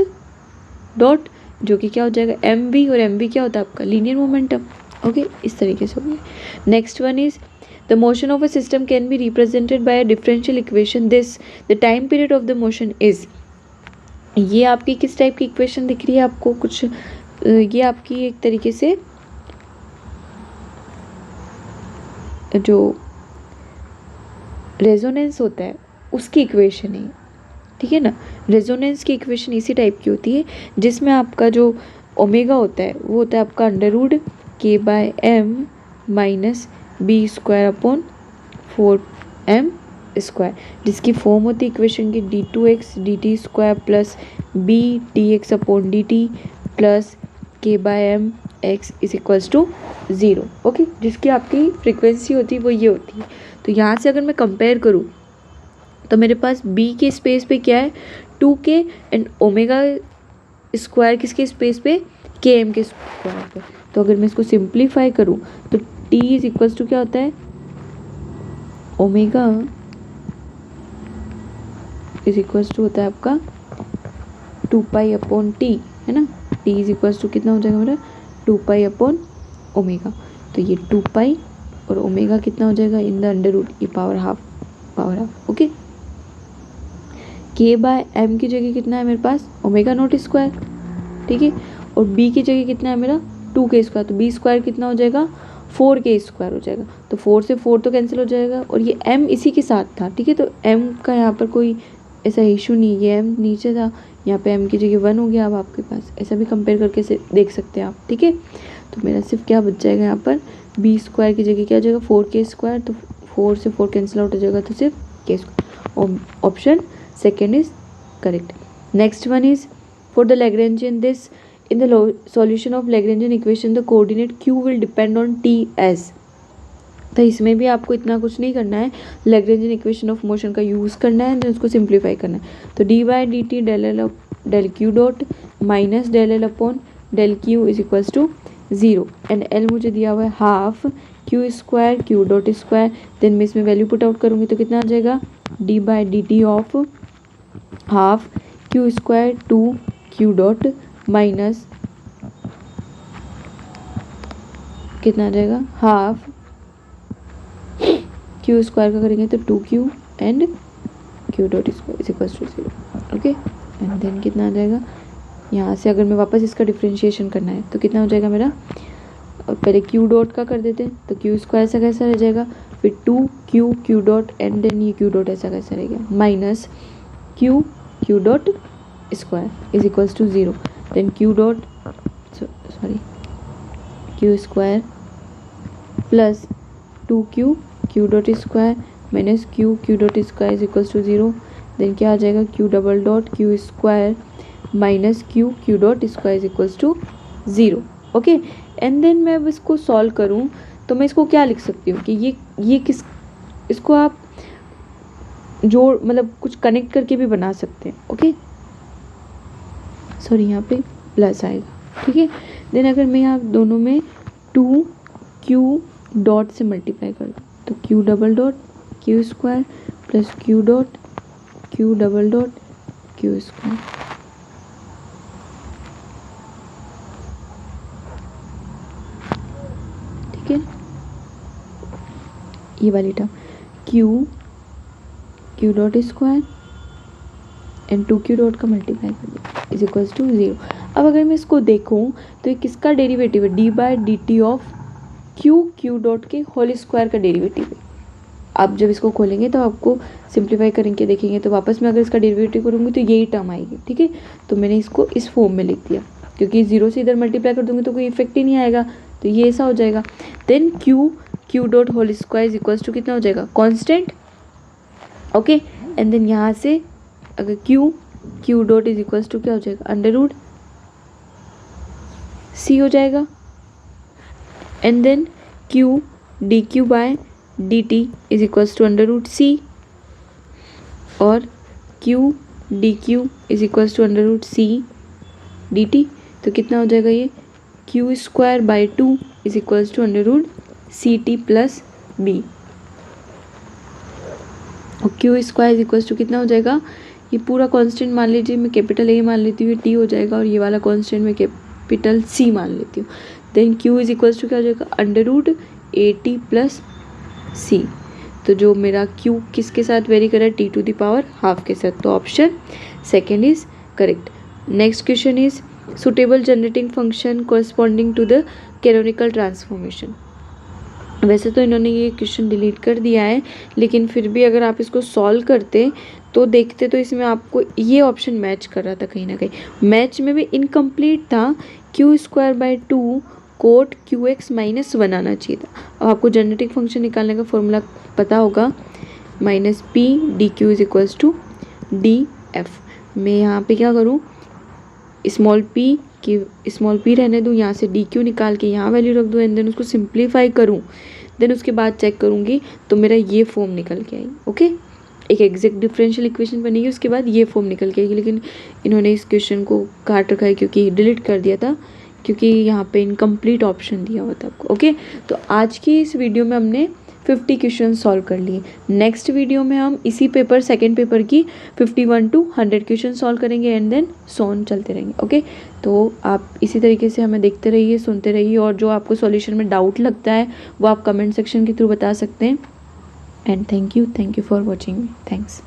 S1: डॉट, जो कि क्या हो जाएगा एम वी, और एम वी क्या होता है आपका लीनियर मोमेंटम। ओके, इस तरीके से हो गया। Next one is the motion of a system can be represented by a differential equation, this the time period of the motion is. ये आपकी किस टाइप की इक्वेशन दिख रही है आपको, कुछ ये आपकी एक तरीके से जो रेजोनेंस होता है उसकी इक्वेशन है, ठीक है ना। रेजोनेंस की इक्वेशन इसी टाइप की होती है जिसमें आपका जो ओमेगा होता है वो होता है आपका under root k by m minus b square upon 4m square, जिसकी फॉर्म होती है इक्वेशन की d two x d t square plus b d x upon d t plus k by m x is equals to zero. Okay, जिसकी आपकी frequency होती है वो ये होती है। तो यहाँ से अगर मैं कंपेयर करूँ तो मेरे पास b के स्पेस पे क्या है 2k एंड ओमेगा स्क्वायर किसके स्पेस पे km के स्क्वायर पे। तो अगर मैं इसको सिंप्लीफाई करूँ तो t इज इक्वल्स टू क्या होता है ओमेगा इज इक्वल्स टू होता है आपका 2 पाई अपॉन टी, है ना। t इज इक्वल्स टू कितना हो जाएगा मेरा 2 पाई अपॉन ओमेगा। तो ये 2 पाई और ओमेगा कितना हो जाएगा इन द अंडर रूट ये पावर हाफ। ओके, के बाय एम की जगह कितना है मेरे पास ओमेगा नॉट स्क्वायर, ठीक है, और बी की जगह कितना है मेरा 2k स्क्वायर। तो बी स्क्वायर कितना हो जाएगा 4k स्क्वायर हो जाएगा। तो 4 से 4 तो कैंसिल हो जाएगा और ये m इसी के साथ था, ठीक है। तो m का यहाँ पर कोई ऐसा इशू नहीं, ये m नीचे था, यहाँ पे m की जगह 1 हो गया। अब आपके पास ऐसा भी कंपेयर करके से देख सकते हैं आप, ठीक है। तो मेरा सिर्फ क्या बच जाएगा यहाँ पर बी स्क्वायर की जगह क्या हो जाएगा 4k स्क्वायर, तो 4 से 4 कैंसिल आउट हो जाएगा तो सिर्फ k square. Option second is correct. Next one is for the Lagrangian this in the solution of Lagrangian equation the coordinate q will depend on t as। तो इसमें भी आपको इतना कुछ नहीं करना है, Lagrangian इक्वेशन ऑफ मोशन का यूज़ करना है, देन उसको सिंप्लीफाई करना है। तो d by d t del q dot minus del L upon del q is equals to zero and L मुझे दिया हुआ है half q square q dot square. Then मैं इसमें वैल्यू पुट आउट करूँगी तो कितना आ जाएगा D by d t of half q square 2 Q dot minus कितना आ जाएगा हाफ क्यू स्क्वायर का करेंगे तो 2q and q dot square is equals to 0। Okay, and then कितना आ जाएगा यहाँ से अगर मैं वापस इसका डिफ्रेंशिएशन करना है तो कितना हो जाएगा मेरा, और पहले क्यू डॉट का कर देते हैं तो क्यू स्क्वायर ऐसा कैसा रह जाएगा, फिर 2q q dot and then ये क्यू डॉट ऐसा कैसा रहेगा minus q dot square is equals to 0। Then q square plus 2q q dot square minus q dot square is equals to 0। Then क्या आ जाएगा q double dot q square minus q dot square is equals to 0। Okay, and then मैं अब इसको solve करूँ तो मैं इसको क्या लिख सकती हूँ कि ये किस, इसको आप जोड़ मतलब कुछ कनेक्ट करके भी बना सकते हैं। ओके, सॉरी यहाँ पे प्लस आएगा, ठीक है। देन अगर मैं यहाँ दोनों में 2q डॉट से मल्टीप्लाई कर दूँ तो q double dot q square plus Q double dot q square, ठीक है। ये वाली term Q dot square and 2q dot का मल्टीप्लाई कर दिया इज इक्वल्स टू 0। अब अगर मैं इसको देखूँ तो ये किसका डेरिवेटिव है, d/dt ऑफ q डॉट के होल स्क्वायर का डेरिवेटिव है। आप जब इसको खोलेंगे तो आपको सिंप्लीफाई करेंगे देखेंगे तो वापस में अगर इसका डेरिवेटिव करूँगी तो यही टर्म आएगी, ठीक है। तो मैंने इसको इस फॉर्म में लिख दिया, क्योंकि 0 से इधर मल्टीप्लाई कर दूँगी तो कोई इफेक्ट ही नहीं आएगा, तो ये ऐसा हो जाएगा। Then q dot whole square is equals to कितना हो जाएगा, कांस्टेंट, ओके। एंड देन यहाँ से अगर q dot is equals to क्या हो जाएगा, अंडर रूट c हो जाएगा। And then q dq by dt is equals to under root c और q dq is equals to under root c dt। तो कितना हो जाएगा ये, q square by 2 is equals to under root c t plus b. और q square is equals to कितना हो जाएगा, ये पूरा कांस्टेंट मान लीजिए, मैं कैपिटल ए मान लेती हूँ, t हो जाएगा, और ये वाला कांस्टेंट मैं कैपिटल c मान लेती हूँ। Then q is equals to क्या हो जाएगा, under root a t plus c. तो जो मेरा q किसके साथ वेरी कर रहा है, t to the power half के साथ, तो option second is correct. Next question is suitable generating function corresponding to the canonical transformation. वैसे तो इन्होंने ये क्वेश्चन डिलीट कर दिया है, लेकिन फिर भी अगर आप इसको सॉल्व करते तो देखते तो इसमें आपको ये ऑप्शन मैच कर रहा था, कहीं ना कहीं मैच में भी इनकम्प्लीट था। q square by 2 cot qx minus 1 आना चाहिए था। अब आपको जनरेटिंग फंक्शन निकालने का फॉर्मूला पता होगा, minus p d q is equals to d f. मैं यहाँ पे क्या करूँ, स्मॉल p रहने दूँ, यहाँ से डी क्यू निकाल के यहाँ वैल्यू रख दूँ, एंड देन उसको सिंप्लीफाई करूँ, देन उसके बाद चेक करूँगी तो मेरा ये फॉर्म निकल के आई, ओके। एक एग्जैक्ट डिफरेंशियल इक्वेशन बनेगी, उसके बाद ये फॉर्म निकल के आएगी। लेकिन इन्होंने इस क्वेश्चन को काट रखा है क्योंकि डिलीट कर दिया था, क्योंकि यहाँ पे इनकम्प्लीट ऑप्शन दिया हुआ था आपको, ओके। तो आज की इस वीडियो में हमने 50 क्वेश्चन सॉल्व कर लिए। नेक्स्ट वीडियो में हम इसी पेपर सेकंड पेपर की 51 to 100 क्वेश्चन सॉल्व करेंगे, एंड देन सॉन चलते रहेंगे, ओके। तो आप इसी तरीके से हमें देखते रहिए, सुनते रहिए, और जो आपको सॉल्यूशन में डाउट लगता है वो आप कमेंट सेक्शन के थ्रू बता सकते हैं। And thank you for watching me, thanks.